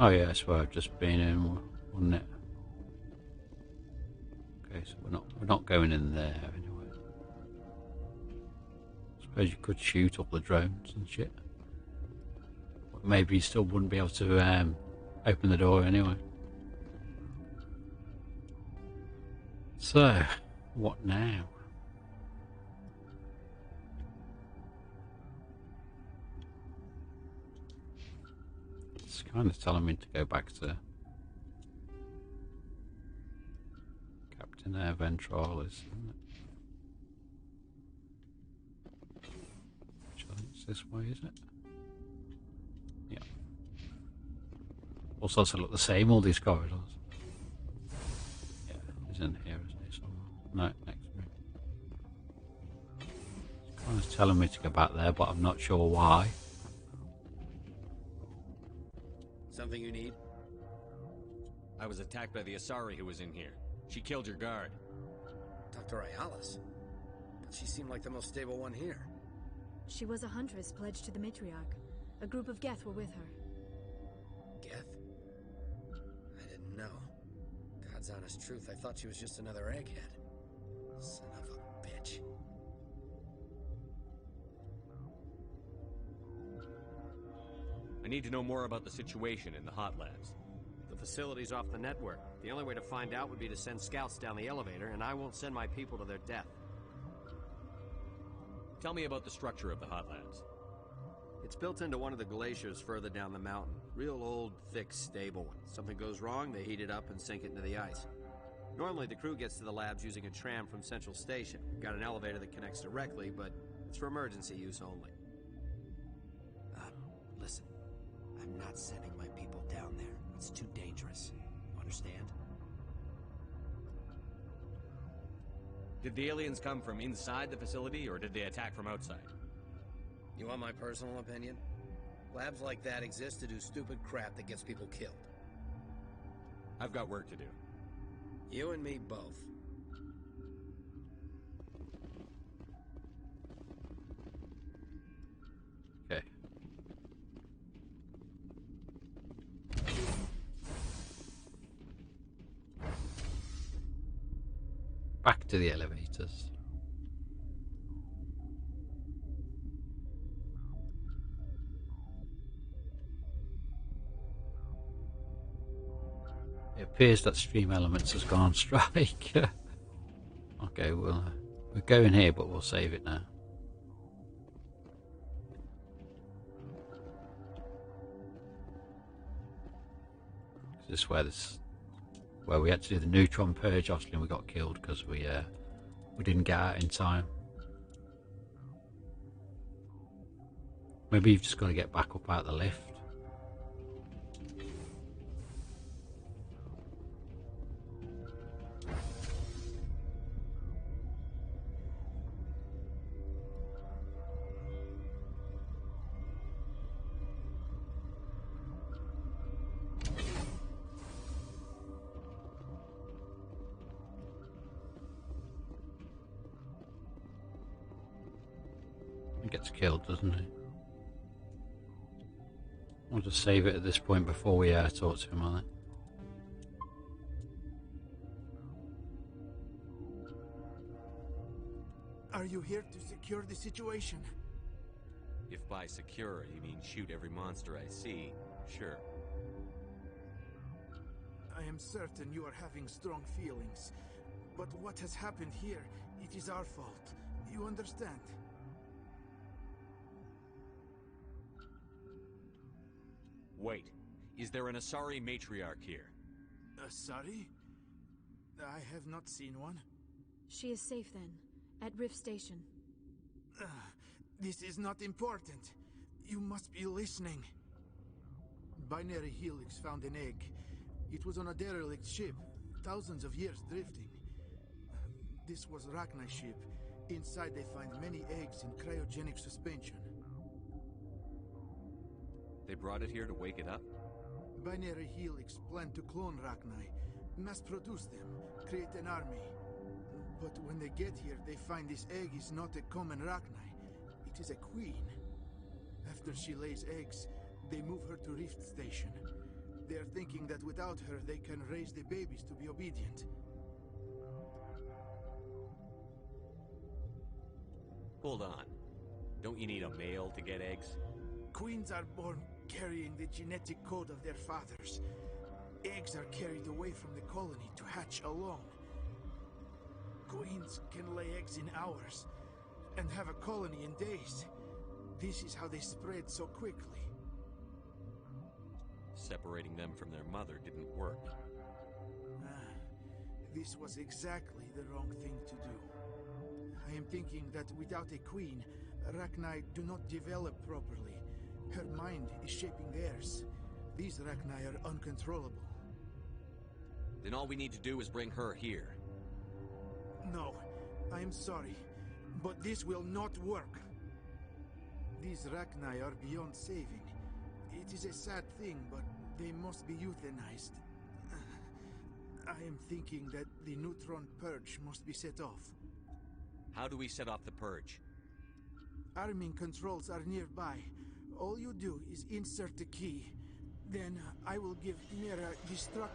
Oh yeah, that's where I've just been in, wasn't it? Okay, so we're not going in there anyway. Suppose you could shoot up the drones and shit. But maybe you still wouldn't be able to open the door anyway. So, what now? It's kind of telling me to go back to Captain Air Ventralis, isn't it? Which I think it's this way, is it? Yeah. All sorts of look the same, all these corridors. Yeah, it's in here, isn't it? Somewhere. No, next room. It's kind of telling me to go back there, but I'm not sure why. Something you need? I was attacked by the Asari who was in here. She killed your guard. Dr. Ayalis? But she seemed like the most stable one here. She was a huntress pledged to the matriarch. A group of Geth were with her. Geth? I didn't know. God's honest truth, I thought she was just another egghead. Son of a bitch. I need to know more about the situation in the hot labs. The facility's off the network. The only way to find out would be to send scouts down the elevator, and I won't send my people to their death. Tell me about the structure of the hot labs. It's built into one of the glaciers further down the mountain. Real old, thick, stable one. Something goes wrong, they heat it up and sink it into the ice. Normally, the crew gets to the labs using a tram from Central Station. We've got an elevator that connects directly, but it's for emergency use only. Listen. I'm not sending my people down there. It's too dangerous. Understand? Did the aliens come from inside the facility, or did they attack from outside? You want my personal opinion? Labs like that exist to do stupid crap that gets people killed. I've got work to do. You and me both. Okay. Back to the elevators. It appears that Stream Elements has gone on strike. Okay, we're going here, but we'll save it now. This is where we had to do the neutron purge. Obviously, we got killed because we didn't get out in time. Maybe you've just got to get back up out the lift. He gets killed, doesn't he? I'll just save it at this point before we talk to him, I think. Are you here to secure the situation? If by secure you mean shoot every monster I see, sure. I am certain you are having strong feelings. But what has happened here, it is our fault. You understand? Wait. Is there an Asari matriarch here? Asari? I have not seen one. She is safe then, at Rift Station. This is not important. You must be listening. Binary Helix found an egg. It was on a derelict ship, thousands of years drifting. This was Rachni's ship. Inside they find many eggs in cryogenic suspension. They brought it here to wake it up? Binary Helix planned to clone Rachni, mass-produce them, create an army. But when they get here, they find this egg is not a common Rachni. It is a queen. After she lays eggs, they move her to Rift Station. They are thinking that without her, they can raise the babies to be obedient. Hold on. Don't you need a male to get eggs? Queens are born carrying the genetic code of their fathers. Eggs are carried away from the colony to hatch alone. Queens can lay eggs in hours and have a colony in days. This is how they spread so quickly. Separating them from their mother didn't work. This was exactly the wrong thing to do. I am thinking that without a queen, Rachni do not develop properly. Her mind is shaping theirs. These Rachni are uncontrollable. Then all we need to do is bring her here. No, I am sorry, but this will not work. These Rachni are beyond saving. It is a sad thing, but they must be euthanized. I am thinking that the neutron purge must be set off. How do we set off the purge? Arming controls are nearby. All you do is insert the key. Then I will give Mira destruct...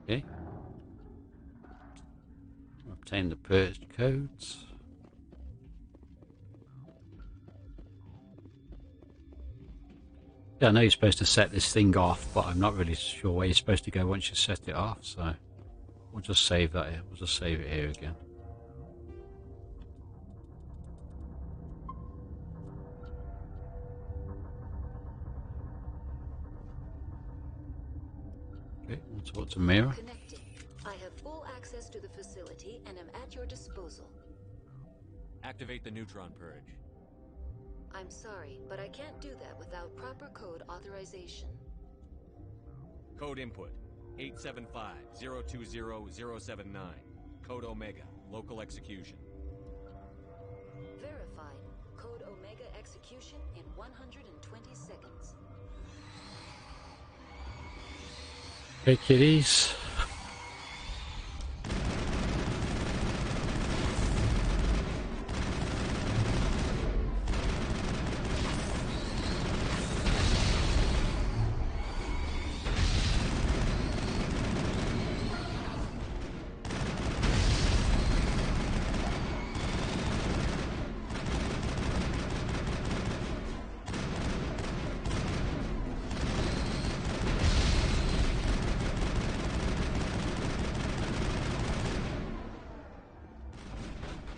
Okay. Obtain the purged codes. Yeah, I know you're supposed to set this thing off, but I'm not really sure where you're supposed to go once you set it off, so we'll just save that here. We'll just save it here again. Okay, we'll talk to Mira. Connecting. I have full access to the facility and am at your disposal. Activate the neutron purge. I'm sorry, but I can't do that without proper code authorization. Code input 875-020-079. Code Omega. Local execution. Verified. Code Omega execution in 120 seconds. Okay, kiddies.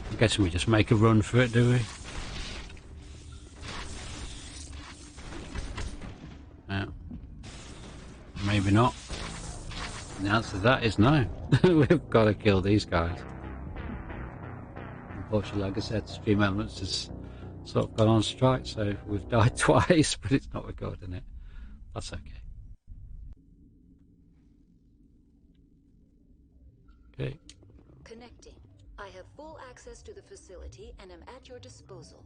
I guess we just make a run for it, do we? Yeah. Maybe not. And the answer to that is no. We've got to kill these guys. Unfortunately, like I said, Stream Elements has sort of gone on strike, so we've died twice, but it's not recording it. That's okay. Okay. Connecting. I have full access to the facility and am at your disposal.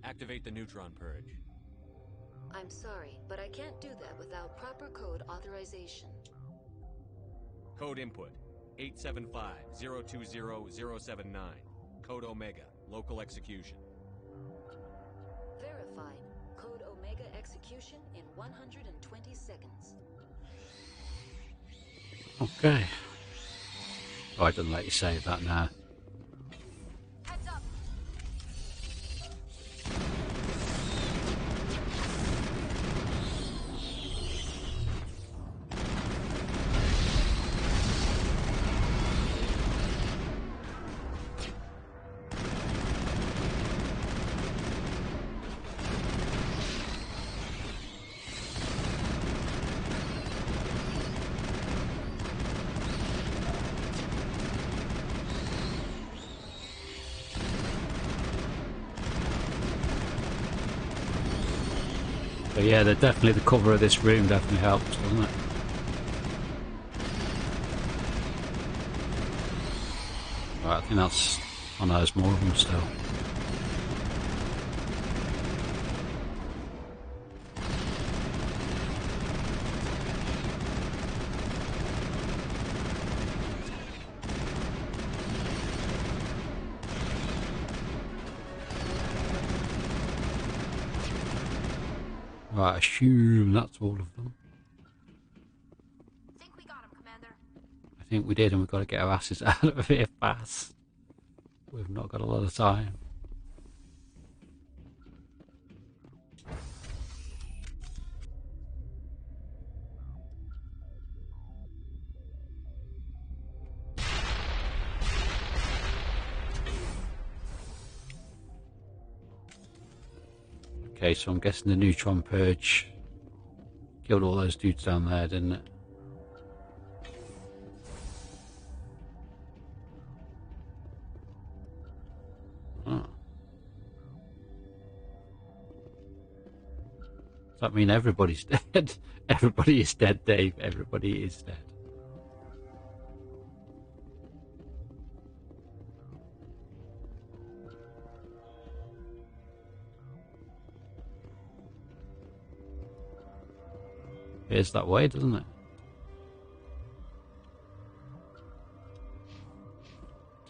Activate the neutron purge. I'm sorry, but I can't do that without proper code authorization. Code input 875-020-079. Code Omega. Local execution. Verified. Code Omega execution in 120 seconds. Okay. Oh, I didn't let you save that now. Heads up. But yeah, the cover of this room definitely helps, doesn't it? Right, I think that's... Oh no, there's more of them still. Right, I assume that's all of them. Think we got him, Commander. I think we did, and we've got to get our asses out of here fast. We've not got a lot of time. Okay, so I'm guessing the neutron purge killed all those dudes down there, didn't it? Oh. Does that mean everybody's dead? Everybody is dead, Dave. Everybody is dead. It's that way, doesn't it?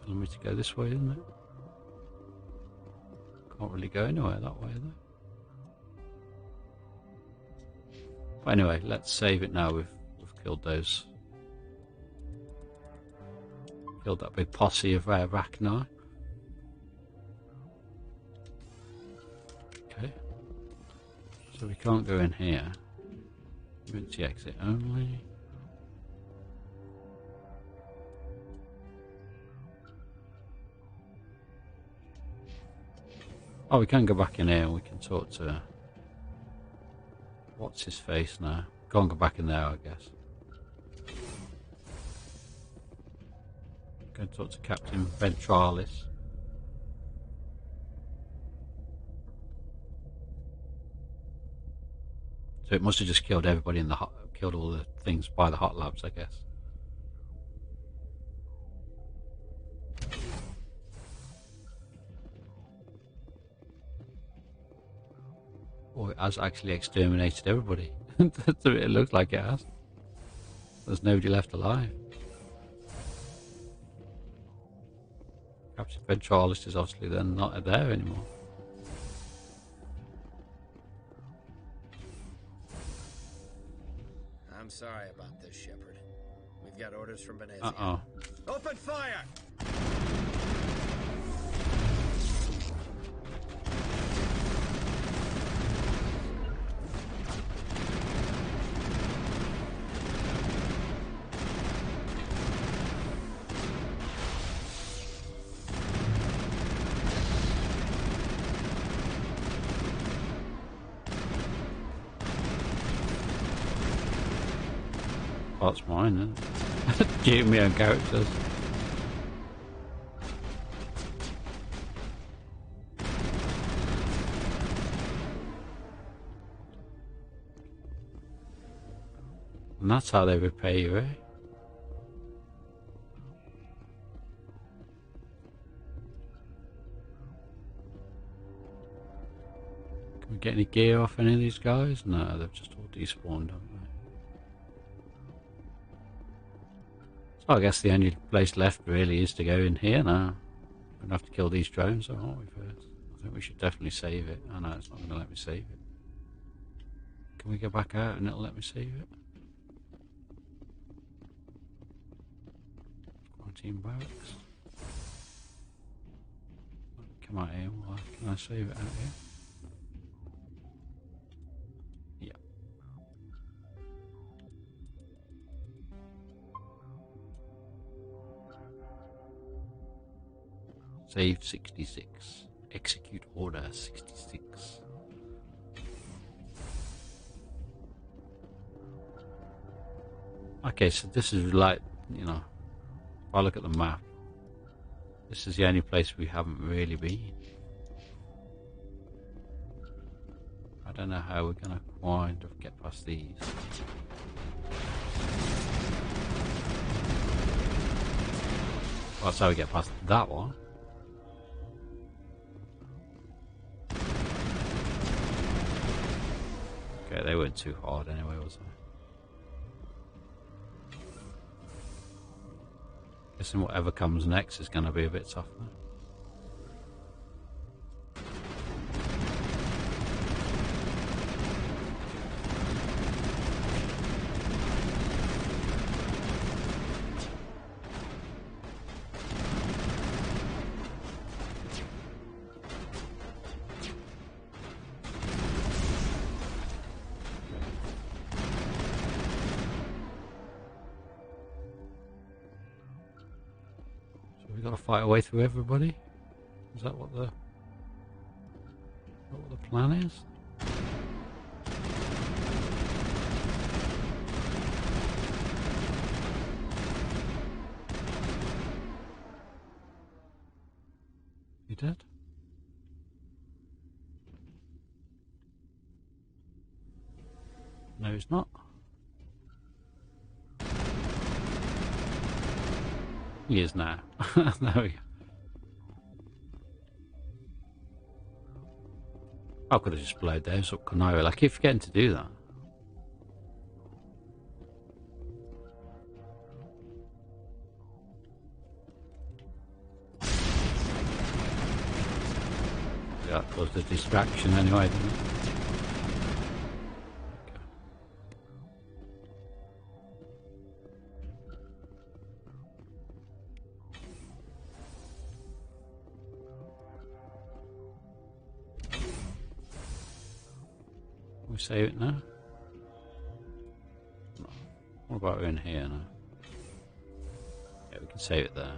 Telling me to go this way, isn't it? Can't really go anywhere that way, though. But anyway, let's save it now. We've killed those. Killed that big posse of Rachni. Okay. So we can't go in here. Emergency exit only. Oh, we can go back in here and we can talk to... What's his face now? Can't go back in there, I guess. Go and talk to Captain Ventralis. So it must have just killed everybody in the killed all the things by the hot labs, I guess. Or it has actually exterminated everybody. That's what it looks like it has. There's nobody left alive. Captain Ventralis is obviously then not there anymore. I'm sorry about this, Shepard. We've got orders from Benezia. Uh-oh. Open fire! Oh, that's mine, isn't it? Shooting me own characters. And that's how they repay you, eh? Can we get any gear off any of these guys? No, they've just all despawned, haven't they? So I guess the only place left really is to go in here now. We're going to have to kill these drones, aren't we, first? I think we should definitely save it. Oh no, it's not going to let me save it. Can we go back out and it'll let me save it? Quarantine barracks. Come out here. Well, can I save it out here? Yeah. Saved 66. Execute order 66. Okay, so this is like, you know, if I look at the map, this is the only place we haven't really been. I don't know how we're gonna kind of get past these. Well, that's how we get past that one. Okay, they weren't too hard anyway, was they? Guessing whatever comes next is going to be a bit tougher. We've got to fight our way through everybody? Is that what the plan is? You dead? No, he's not. He is now. There we go. I could have just blowed those up, couldn't I? I keep forgetting to do that. Yeah, that caused a distraction anyway, didn't it? We save it now? No. What about in here now? Yeah, we can save it there.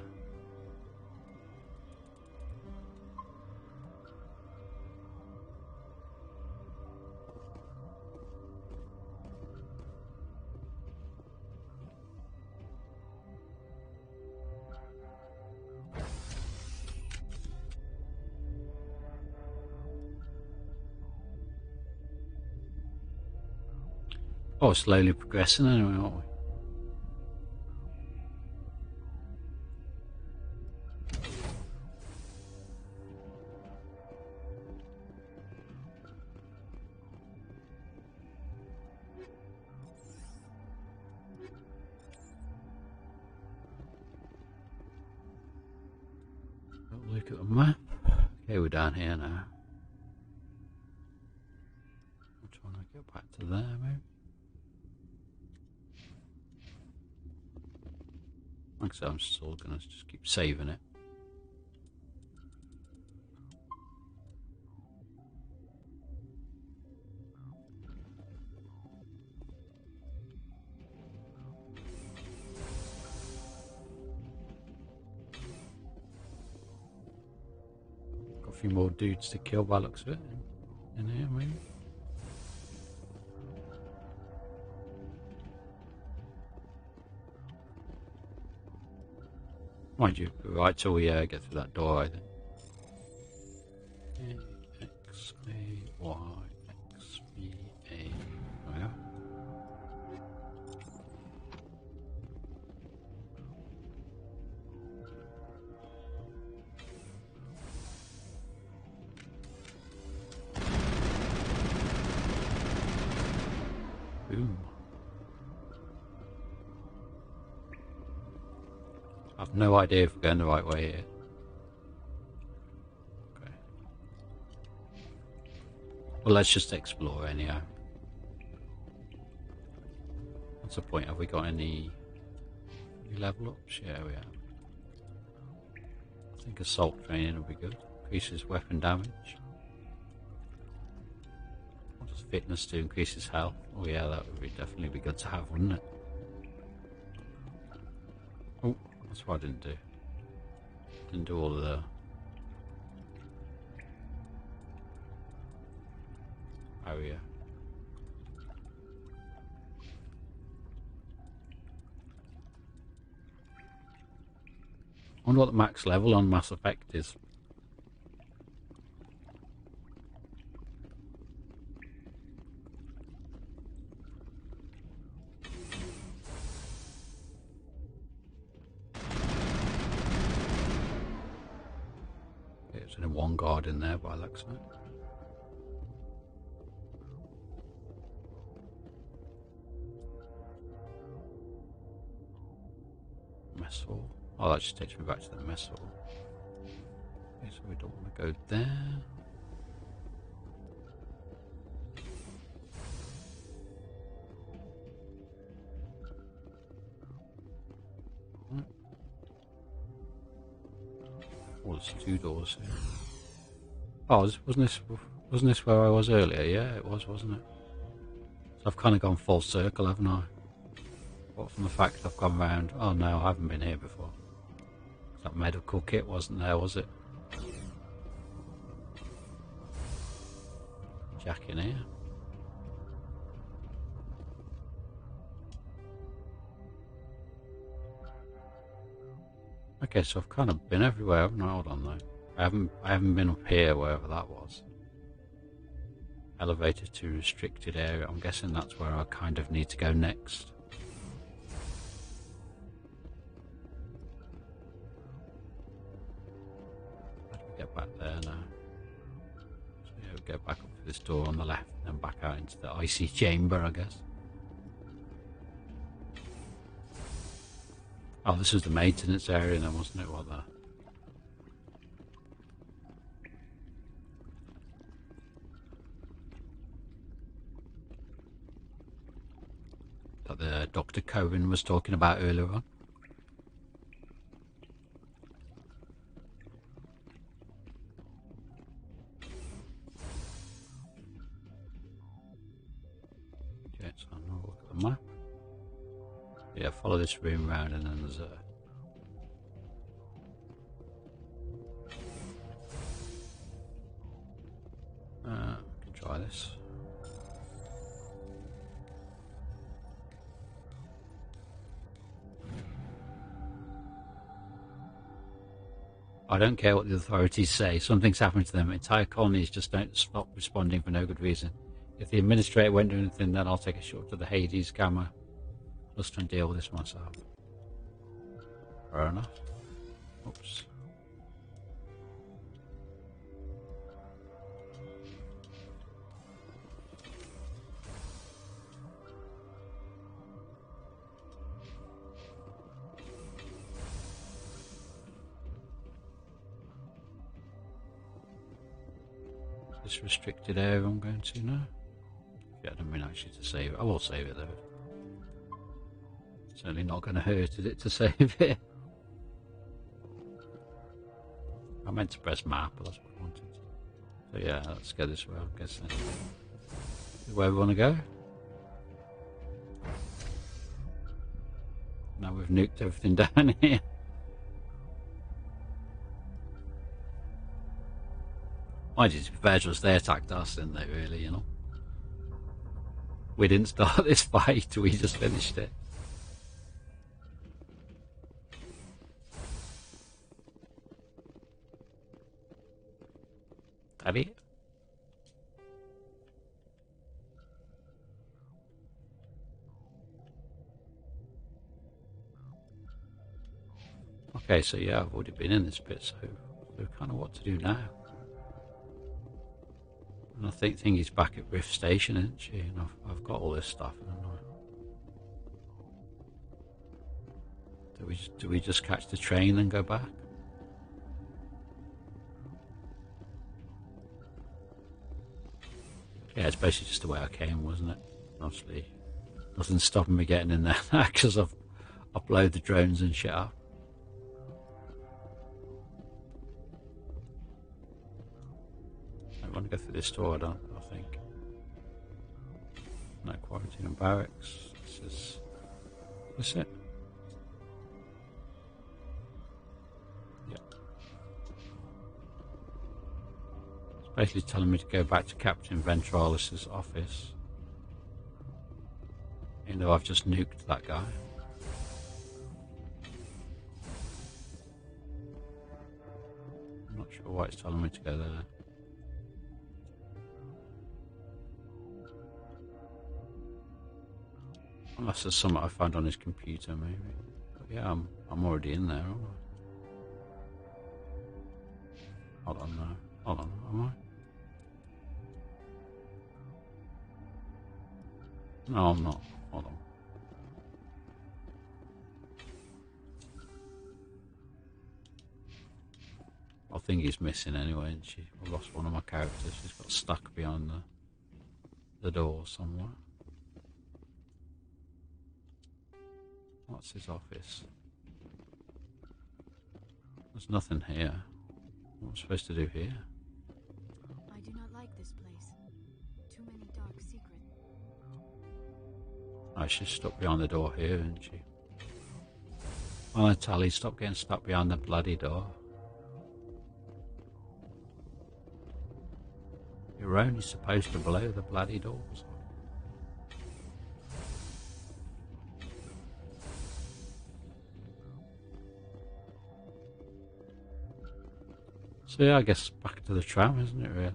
Oh, slowly progressing anyway, aren't we? Look at the map. Okay, we're down here now. I'm trying to get back to there, maybe. Like I said, I'm still going to just keep saving it. Got a few more dudes to kill by the looks of it in here, maybe. Mind you, right till we get through that door, I think. X, A, Y, X, B, A. There we go. Boom. I've no idea if we're going the right way here. Okay. Well, let's just explore anyhow. What's the point? Have we got any level ups? Yeah, we have. I think assault training will be good. Increases weapon damage. What does fitness do? Increases health. Oh yeah, that would definitely be good to have, wouldn't it? Oh, that's what I didn't do. Didn't do all of the area. I wonder what the max level on Mass Effect is. There's only one guard in there by looks of it. Mess hall. Oh, that just takes me back to the mess hall. Okay, so we don't want to go there. Right. Oh, there's two doors here. Oh, wasn't this where I was earlier? Yeah, it was, wasn't it? So I've kind of gone full circle, haven't I? Apart from the fact I've gone round. Oh no, I haven't been here before. That medical kit wasn't there, was it? Jack in here. Okay, so I've kind of been everywhere, haven't I? Hold on though. I haven't been up here, wherever that was. Elevator to restricted area. I'm guessing that's where I kind of need to go next. How do we get back there now? So yeah, we go back up to this door on the left and then back out into the icy chamber, I guess. Oh, this was the maintenance area then, wasn't it? What the... that the Dr. Cohen was talking about earlier on. Okay, so I'm gonna look at the map. Yeah, follow this room round and then there's a... we can try this. I don't care what the authorities say. Something's happened to them. Entire colonies just don't stop responding for no good reason. If the administrator won't do anything, then I'll take a shot to the Hades Gamma. Let's try and deal with this myself. Fair enough. Oops. This restricted area I'm going to now. Yeah, I don't mean actually to save it. I will save it though. Certainly not going to hurt, is it, to save it? I meant to press map, but that's what I wanted. So yeah, let's go this way, I guess. Where we want to go. Now we've nuked everything down here. Mind you, to be fair to us, they attacked us, didn't they, really, you know? We didn't start this fight, we just finished it. That it? Okay, so yeah, I've already been in this bit, so kind of what to do now. And I think Thingy's back at Rift Station, isn't she? And I've got all this stuff, haven't I? Do we just catch the train and go back? Yeah, it's basically just the way I came, wasn't it? Obviously, Nothing's stopping me getting in there because I've uploaded the drones and shit up. I want to go through this door, I think. No quarantine and barracks. This it? Yeah. It's basically telling me to go back to Captain Ventralis' office. Even though I've just nuked that guy. I'm not sure why it's telling me to go there. Unless there's something I found on his computer, maybe. But yeah, I'm already in there, aren't I? Hold on now. Hold on, am I? No, I'm not. Hold on. I think he's missing anyway, and I lost one of my characters. She's got stuck behind the door somewhere. What's his office? There's nothing here. What am I supposed to do here? I do not like this place. Too many dark secrets. Oh, she's stuck behind the door here, isn't she? Well, Tally, stop getting stuck behind the bloody door. You're only supposed to blow the bloody doors. So yeah, I guess back to the tram, isn't it, really?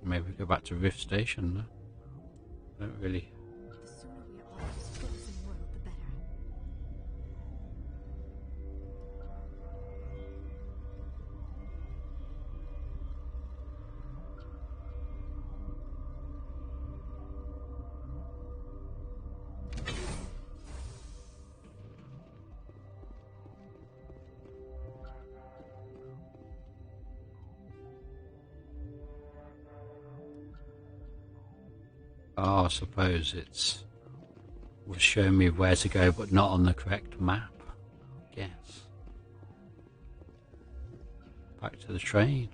Maybe go back to Rift Station, no? Don't really... The sooner we are off this frozen world, the better. Oh, I suppose it was showing me where to go, but not on the correct map. I guess. Back to the train.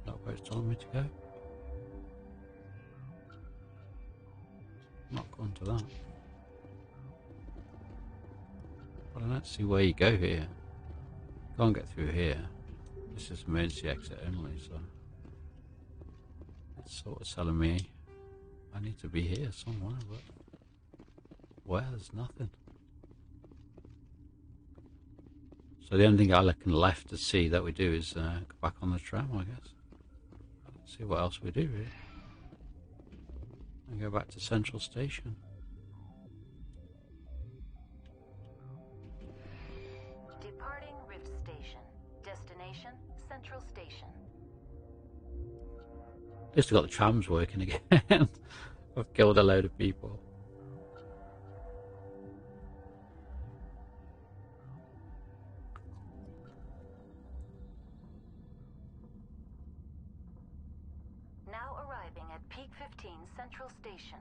Not where it's telling me to go. I'm not going to that. But I don't see where you go here. Can't get through here. This is emergency exit only, so it's sort of telling me I need to be here somewhere, but where? There's nothing. So the only thing I can left to see that we do is go back on the tram, I guess. See what else we do really. And go back to Central Station. Departing Rift Station. Destination, Central Station. At least I got the trams working again. I've killed a load of people. Now arriving at Peak 15 Central Station.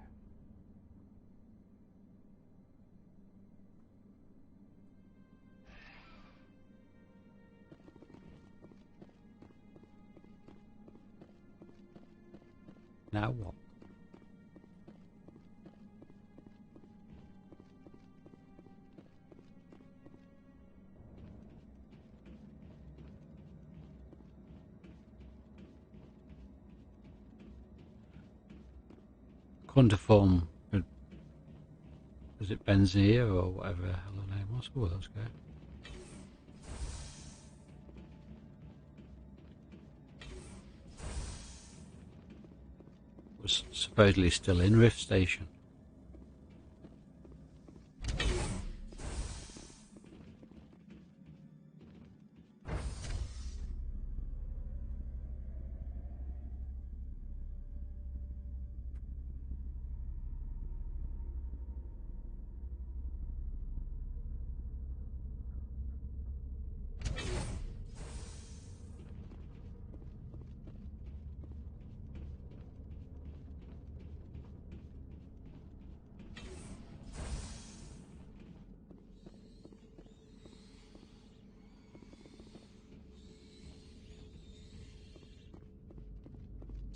Now what? Quantiform, was it Benzia or whatever the hell her name was? Oh, let's go. Was supposedly still in Rift Station.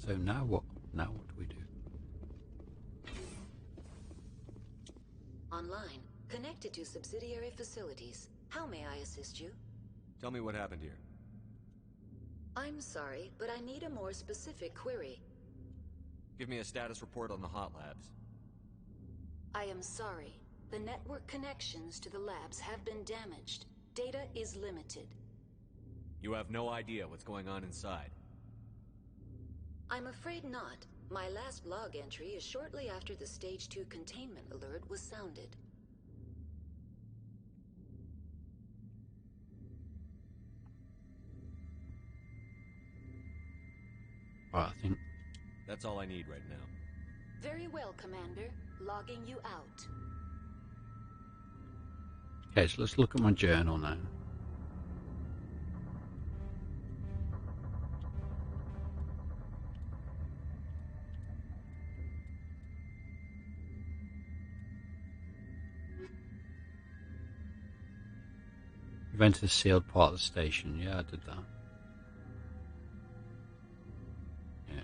So now what? Now what do we do? Online, connected to subsidiary facilities. How may I assist you? Tell me what happened here. I'm sorry, but I need a more specific query. Give me a status report on the hot labs. I am sorry. The network connections to the labs have been damaged. Data is limited. You have no idea what's going on inside. I'm afraid not. My last log entry is shortly after the Stage 2 containment alert was sounded. Well, I think that's all I need right now. Very well, Commander. Logging you out. Okay, so let's look at my journal now. You've entered the sealed part of the station. Yeah, I did that. Yeah.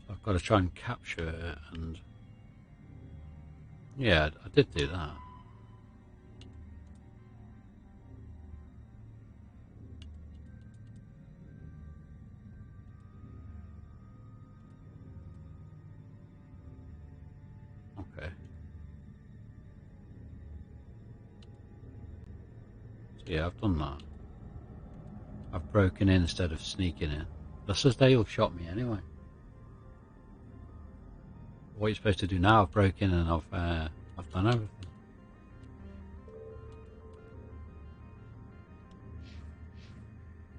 So I've got to try and capture it, and yeah, I did do that. Okay. So yeah, I've done that. I've broken in instead of sneaking in. Just as they all shot me anyway. What you're supposed to do now, I've broken in and I've done everything.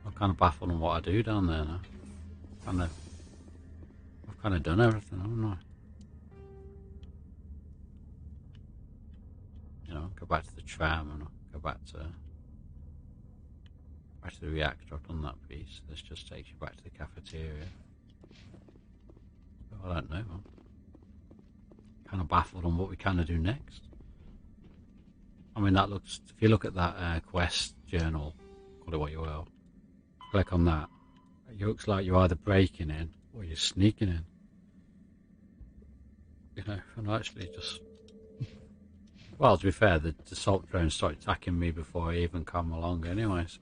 I'm kind of baffled on what I do down there now. I've kind of done everything, haven't I? You know, go back to the tram and go back to the reactor. I've done that piece. This just takes you back to the cafeteria. So I don't know. I'm kind of baffled on what we kind of do next. I mean, that looks. If you look at that quest journal, call it what you will, click on that. It looks like you're either breaking in or you're sneaking in. You know, and actually just. Well, to be fair, the assault drone started attacking me before I even come along anyway, so.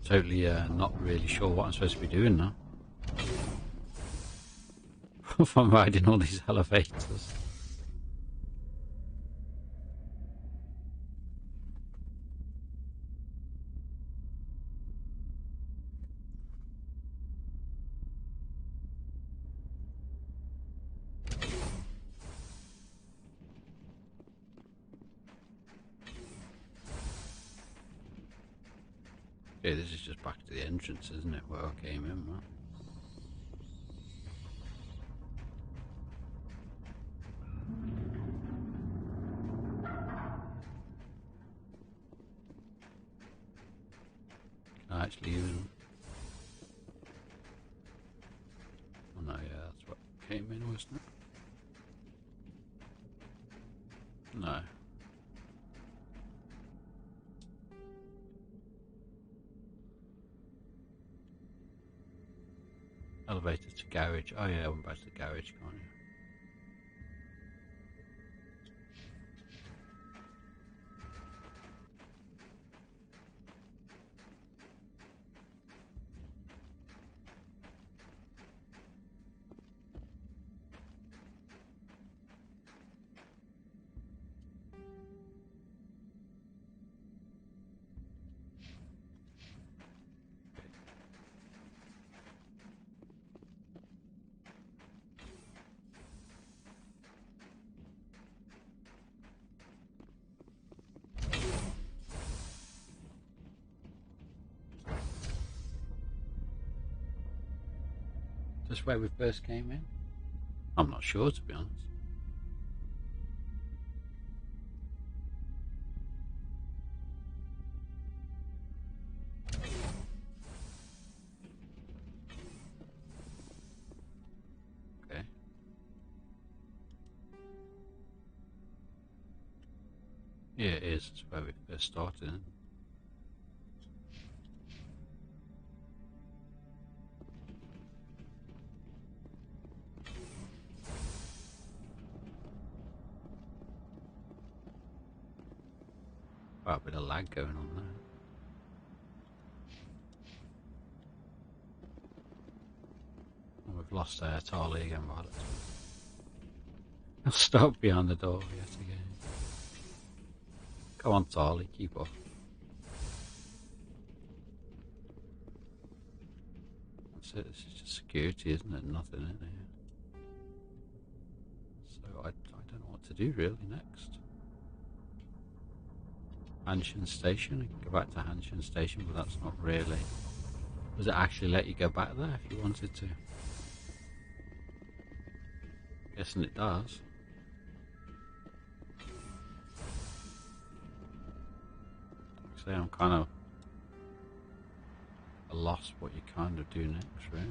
Totally not really sure what I'm supposed to be doing now. If I'm riding all these elevators. Yeah, this is just back to the entrance, isn't it, where I came in, right? Can I actually even... Oh no, yeah, that's what came in, wasn't it? No. Elevator to garage. Oh yeah, I went back to the garage, can't you? Just where we first came in? I'm not sure, to be honest. Okay. Yeah, it is. It's where we first started. Isn't it? Quite a bit of lag going on there. And we've lost Tali again, Violet. I'll stop behind the door yet again. Come on, Tali, keep up. That's it, this is just security, isn't it? Nothing in here. So I don't know what to do really next. Hanshin Station, I can go back to Hanshin Station, but that's not really... Does it actually let you go back there if you wanted to? Guessing it does. So I'm kind of lost what you kind of do next, really.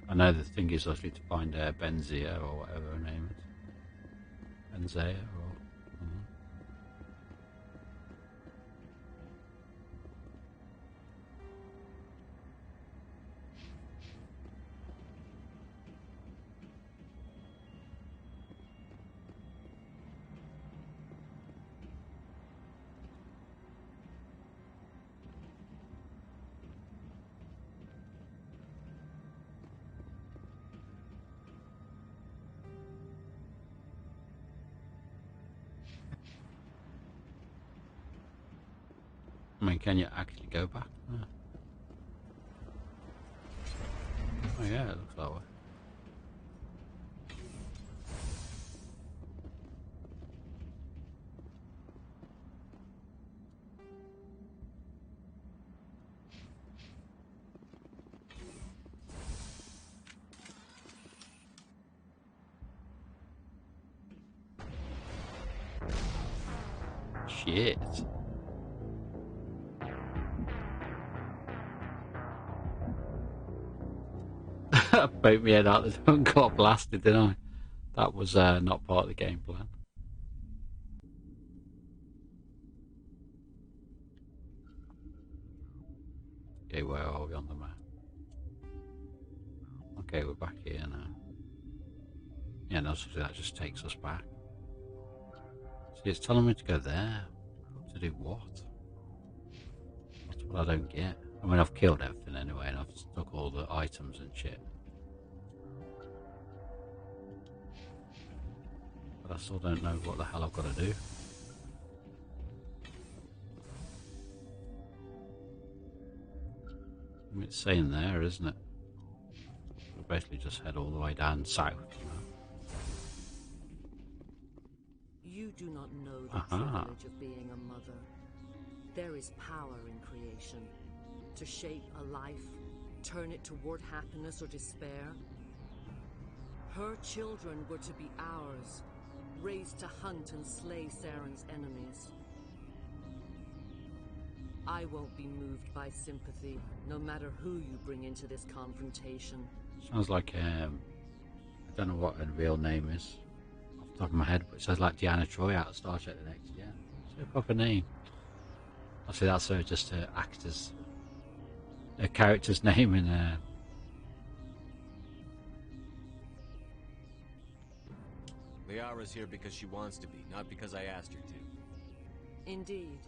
I know the thing is obviously to find Benzia or whatever her name is. Benzia or... I mean, can you actually go back? Oh yeah, it looks that way. Shit. I poked my head out the door and got blasted, didn't I? That was not part of the game plan. Okay, where are we on the map? Okay, we're back here now. Yeah, no, so that just takes us back. See, it's telling me to go there. To do what? That's what I don't get. I mean, I've killed everything anyway, and I've took all the items and shit. But I still don't know what the hell I've got to do. I mean, it's saying there, isn't it? We'll basically just head all the way down south, you know? You do not know the privilege of being a mother. There is power in creation. To shape a life, turn it toward happiness or despair. Her children were to be ours, raised to hunt and slay Saren's enemies. I won't be moved by sympathy, no matter who you bring into this confrontation. Sounds like, I don't know what her real name is off the top of my head, but it sounds like Deanna Troi out of Star Trek The Next Gen. What's her proper name? Obviously that's her, just her actor's, her character's name in her. Liara's here because she wants to be, not because I asked her to. Indeed.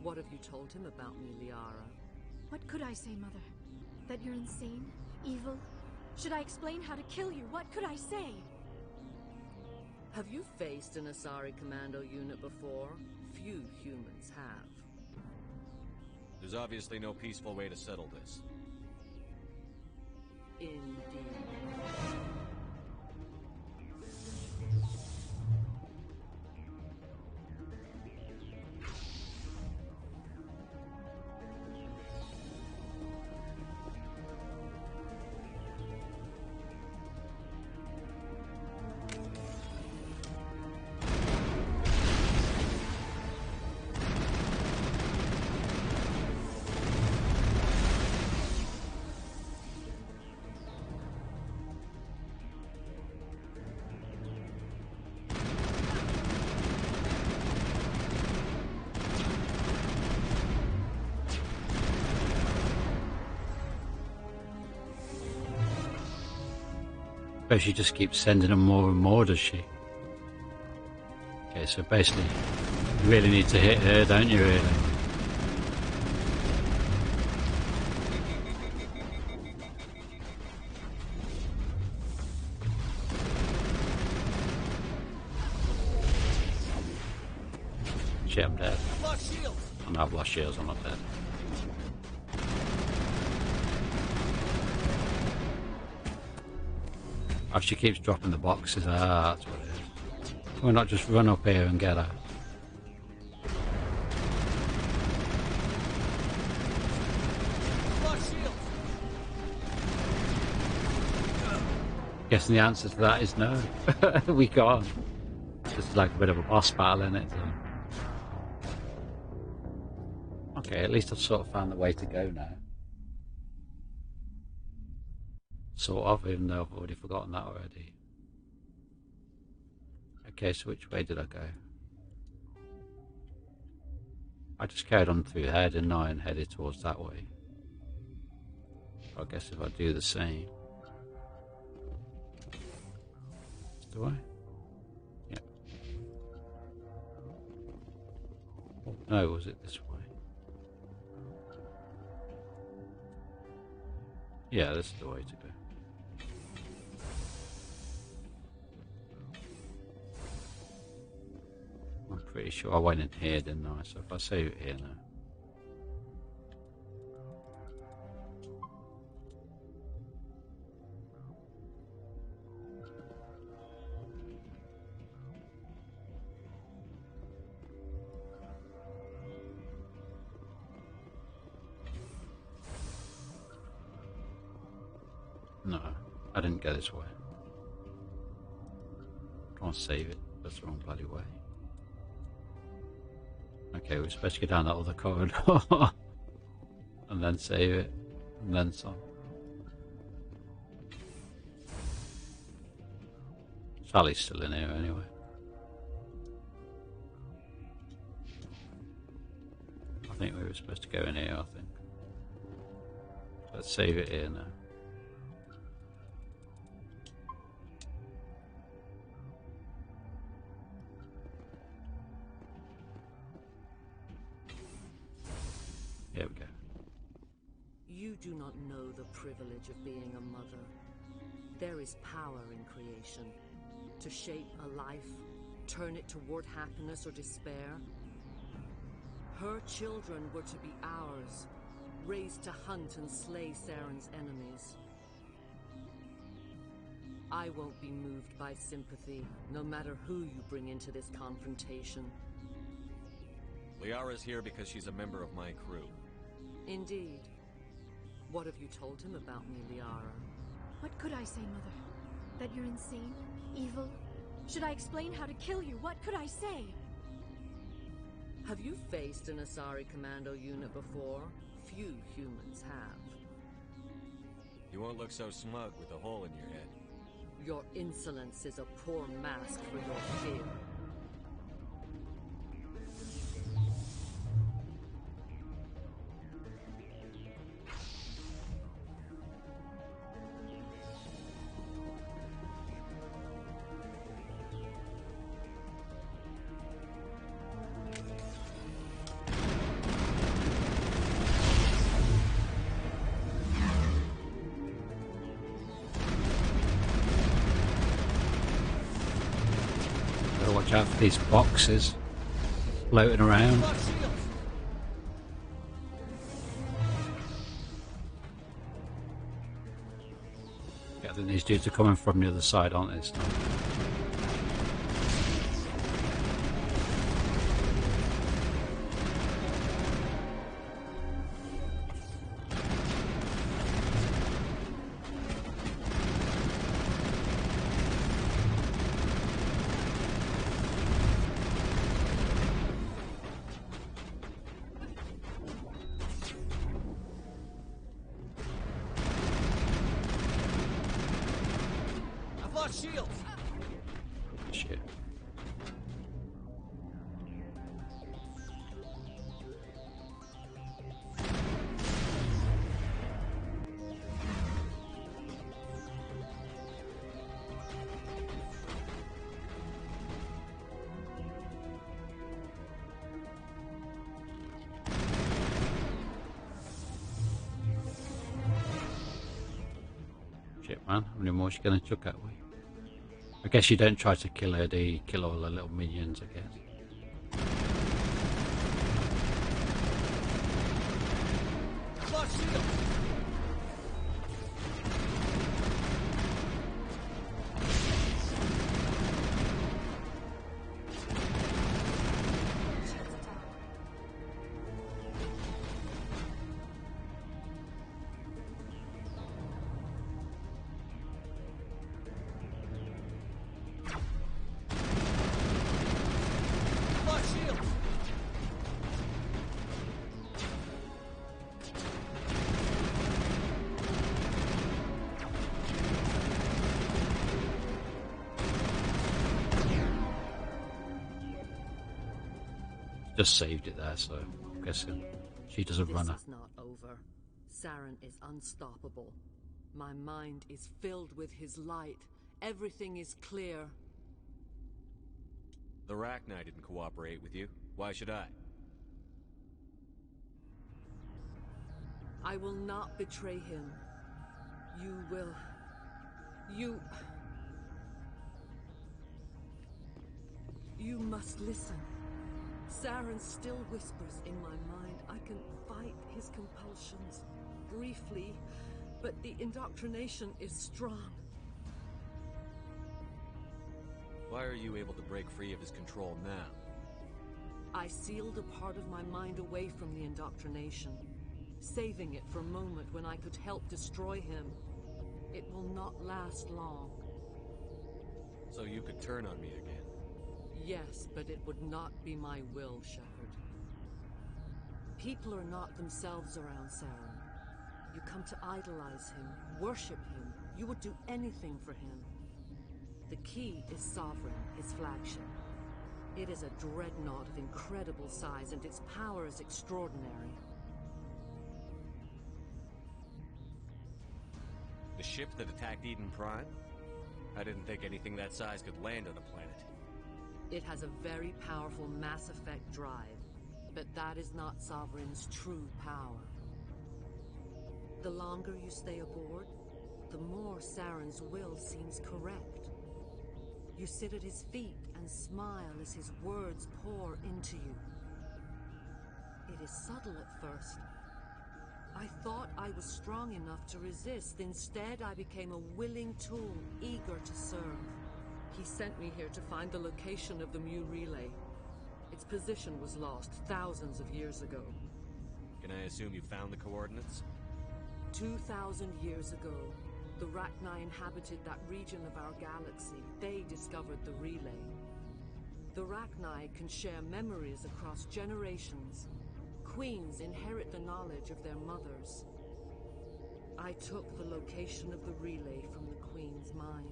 What have you told him about me, Liara? What could I say, Mother? That you're insane? Evil? Should I explain how to kill you? What could I say? Have you faced an Asari commando unit before? Few humans have. There's obviously no peaceful way to settle this. Indeed. suppose she just keeps sending them more and more, does she? Okay, so basically, you really need to hit her, don't you, really? Shit, I'm dead. I'm not lost shields, I'm not dead. Oh, she keeps dropping the boxes. Ah, that's what it is. Why not just run up here and get her? Guessing the answer to that is no. We can't. It's just like a bit of a boss battle, isn't it? So. Okay, at least I've sort of found the way to go now. Sort of, even though I've already forgotten that already. Okay, so which way did I go? I just carried on through there, didn't I, and headed towards that way. I guess if I do the same... Do I? Yeah. Oh, no, was it this way? Yeah, this is the way to go. I'm pretty sure I went in here, didn't I? So if I save it here now. No, I didn't go this way. Can't save it. That's the wrong bloody way. Okay, we're supposed to go down that other corridor. And then save it. And then some. Sally's still in here anyway. I think we were supposed to go in here, I think. Let's save it here now. Here we go. You do not know the privilege of being a mother. There is power in creation. To shape a life, turn it toward happiness or despair. Her children were to be ours, raised to hunt and slay Saren's enemies. I won't be moved by sympathy, no matter who you bring into this confrontation. Liara's here because she's a member of my crew. Indeed. What have you told him about me, Liara? What could I say, Mother? That you're insane? Evil? Should I explain how to kill you? What could I say? Have you faced an Asari commando unit before? Few humans have. You won't look so smug with a hole in your head. Your insolence is a poor mask for your fear. Watch out for these boxes floating around. Yeah, I think these dudes are coming from the other side, aren't they, this time? Shields! Shit. Shit, man. How many more is she going to chuck at me? I guess you don't try to kill her, do you? Kill all the little minions, I guess. Lost shield! Just saved it there, so I'm guessing she does a runner. This is not over. Saren is unstoppable. My mind is filled with his light. Everything is clear. The Rachni didn't cooperate with you. Why should I? I will not betray him. You will... You must listen. Saren still whispers in my mind. I can fight his compulsions briefly, but the indoctrination is strong. Why are you able to break free of his control now? I sealed a part of my mind away from the indoctrination, saving it for a moment when I could help destroy him. It will not last long. So you could turn on me again? Yes, but it would not be my will, Shepard. People are not themselves around Saren. You come to idolize him, worship him. You would do anything for him. The key is Sovereign, his flagship. It is a dreadnought of incredible size, and its power is extraordinary. The ship that attacked Eden Prime? I didn't think anything that size could land on a planet. It has a very powerful Mass Effect drive, but that is not Sovereign's true power. The longer you stay aboard, the more Saren's will seems correct. You sit at his feet and smile as his words pour into you. It is subtle at first. I thought I was strong enough to resist. Instead, I became a willing tool, eager to serve. He sent me here to find the location of the Mu relay. Its position was lost thousands of years ago. Can I assume you found the coordinates? 2,000 years ago, the Rachni inhabited that region of our galaxy. They discovered the relay. The Rachni can share memories across generations. Queens inherit the knowledge of their mothers. I took the location of the relay from the Queen's mind.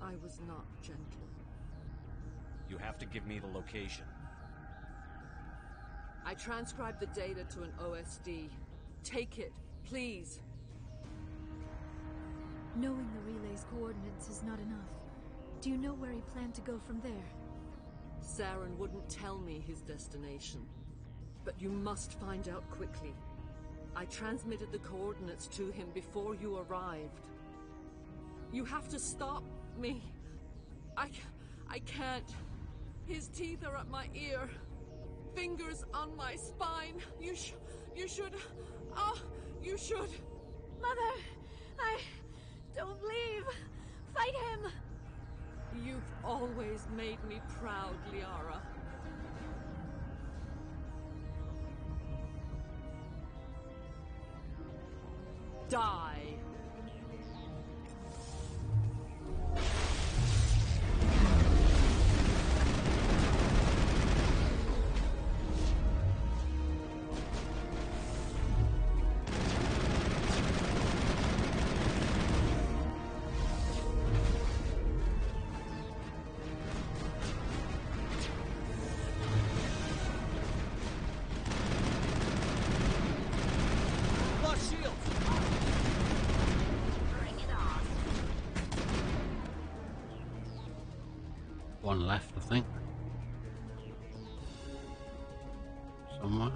I was not gentle. You have to give me the location. I transcribed the data to an OSD. Take it, please. Knowing the relay's coordinates is not enough. Do you know where he planned to go from there? Saren wouldn't tell me his destination. But you must find out quickly. I transmitted the coordinates to him before you arrived. You have to stop me. I can't. His teeth are at my ear. Fingers on my spine. You should. You should. Mother, don't leave. Fight him. You've always made me proud, Liara. Die. One left, I think. Somewhere.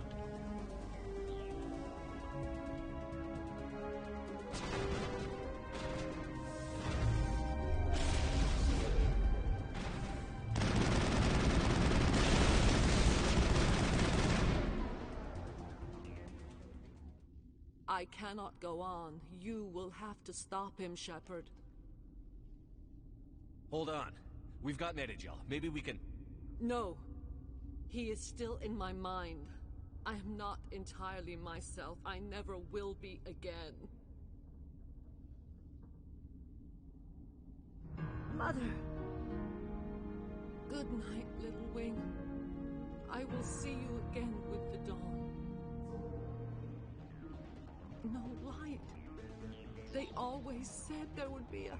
I cannot go on. You will have to stop him, Shepard. Hold on. We've got Medigel. Maybe we can... No. He is still in my mind. I am not entirely myself. I never will be again. Mother. Good night, little wing. I will see you again with the dawn. No light. They always said there would be a...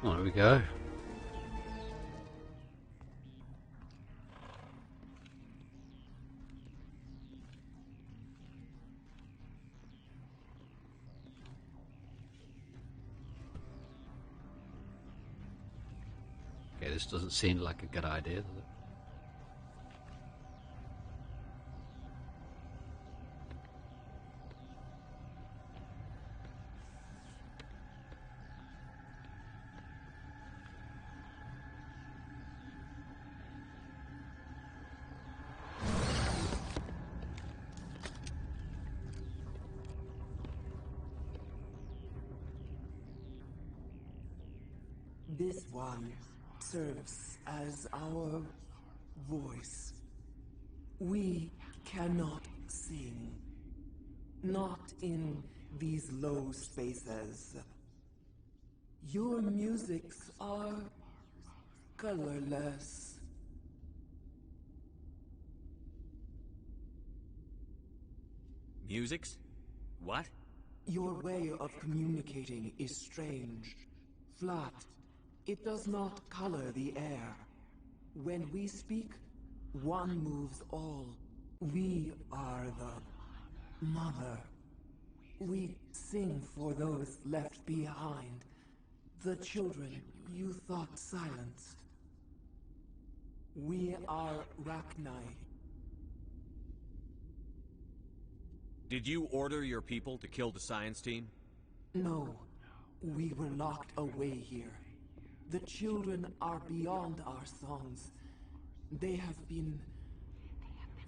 Well, there we go. Okay, this doesn't seem like a good idea, does it? This one serves as our voice. We cannot sing. Not in these low spaces. Your musics are colorless. Musics? What? Your way of communicating is strange. Flat. It does not color the air. When we speak, one moves all. We are the mother. We sing for those left behind. The children you thought silenced. We are Rachni. Did you order your people to kill the science team? No. We were locked away here. The children are beyond our songs. They have been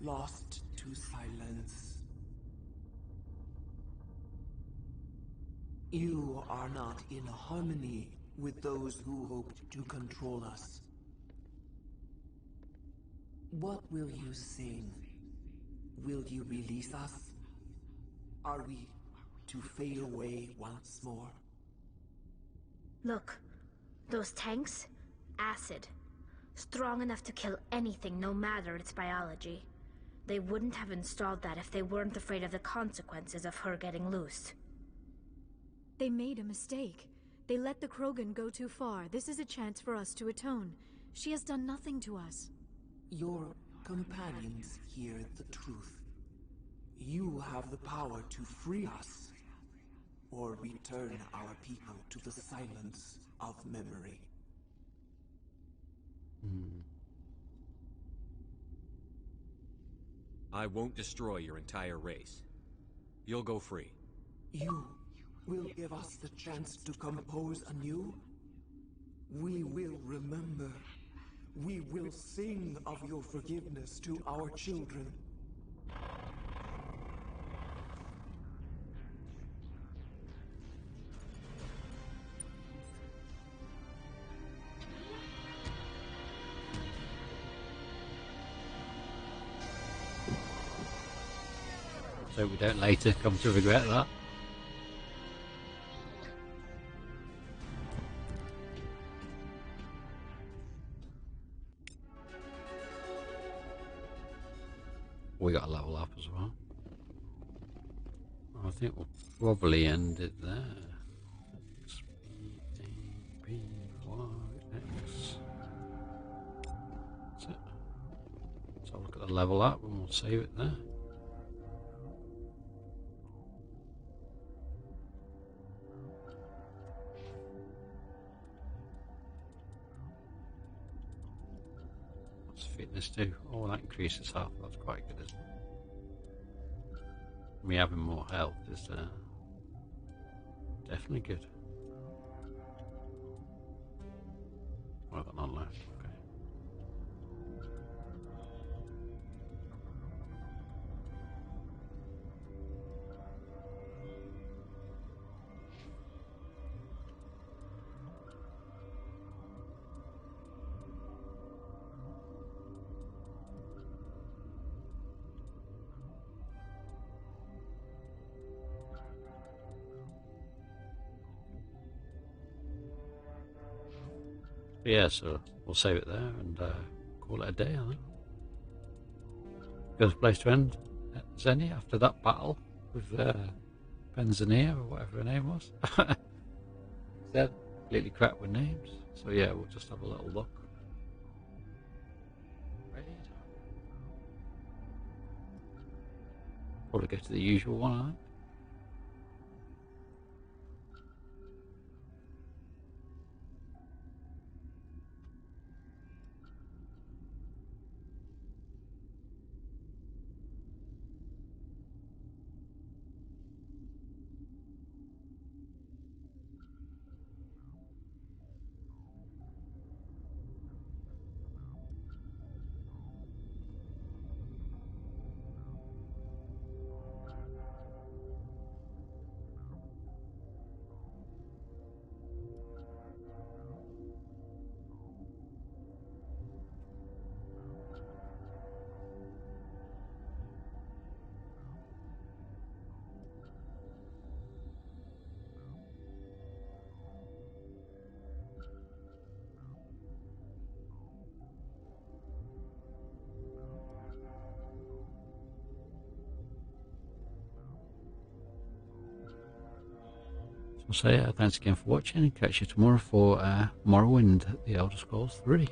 lost to silence. You are not in harmony with those who hoped to control us. What will you sing? Will you release us? Are we to fade away once more? Look. Those tanks? Acid. Strong enough to kill anything, no matter its biology. They wouldn't have installed that if they weren't afraid of the consequences of her getting loose. They made a mistake. They let the Krogan go too far. This is a chance for us to atone. She has done nothing to us. Your companions hear the truth. You have the power to free us, or return our people to the silence of memory. I won't destroy your entire race. You'll go free. You will give us the chance to compose anew? We will remember. We will sing of your forgiveness to our children. So we don't later come to regret that. We got to level up as well. I think we'll probably end it there. X, B, A, B, Y, X. That's it. Let's have a look at the level up and we'll save it there. Fitness too. Oh, that increases health. That's quite good, isn't it? Me having more health is Definitely good. Oh, I've got none left. Okay. Yeah, so we'll save it there and call it a day, I think. Good place to end Zenny after that battle with Benzania or whatever her name was. Said completely crap with names. So yeah, we'll just have a little look. Raid. Probably go to the usual one, I think. So yeah, thanks again for watching, and catch you tomorrow for Morrowind, The Elder Scrolls 3.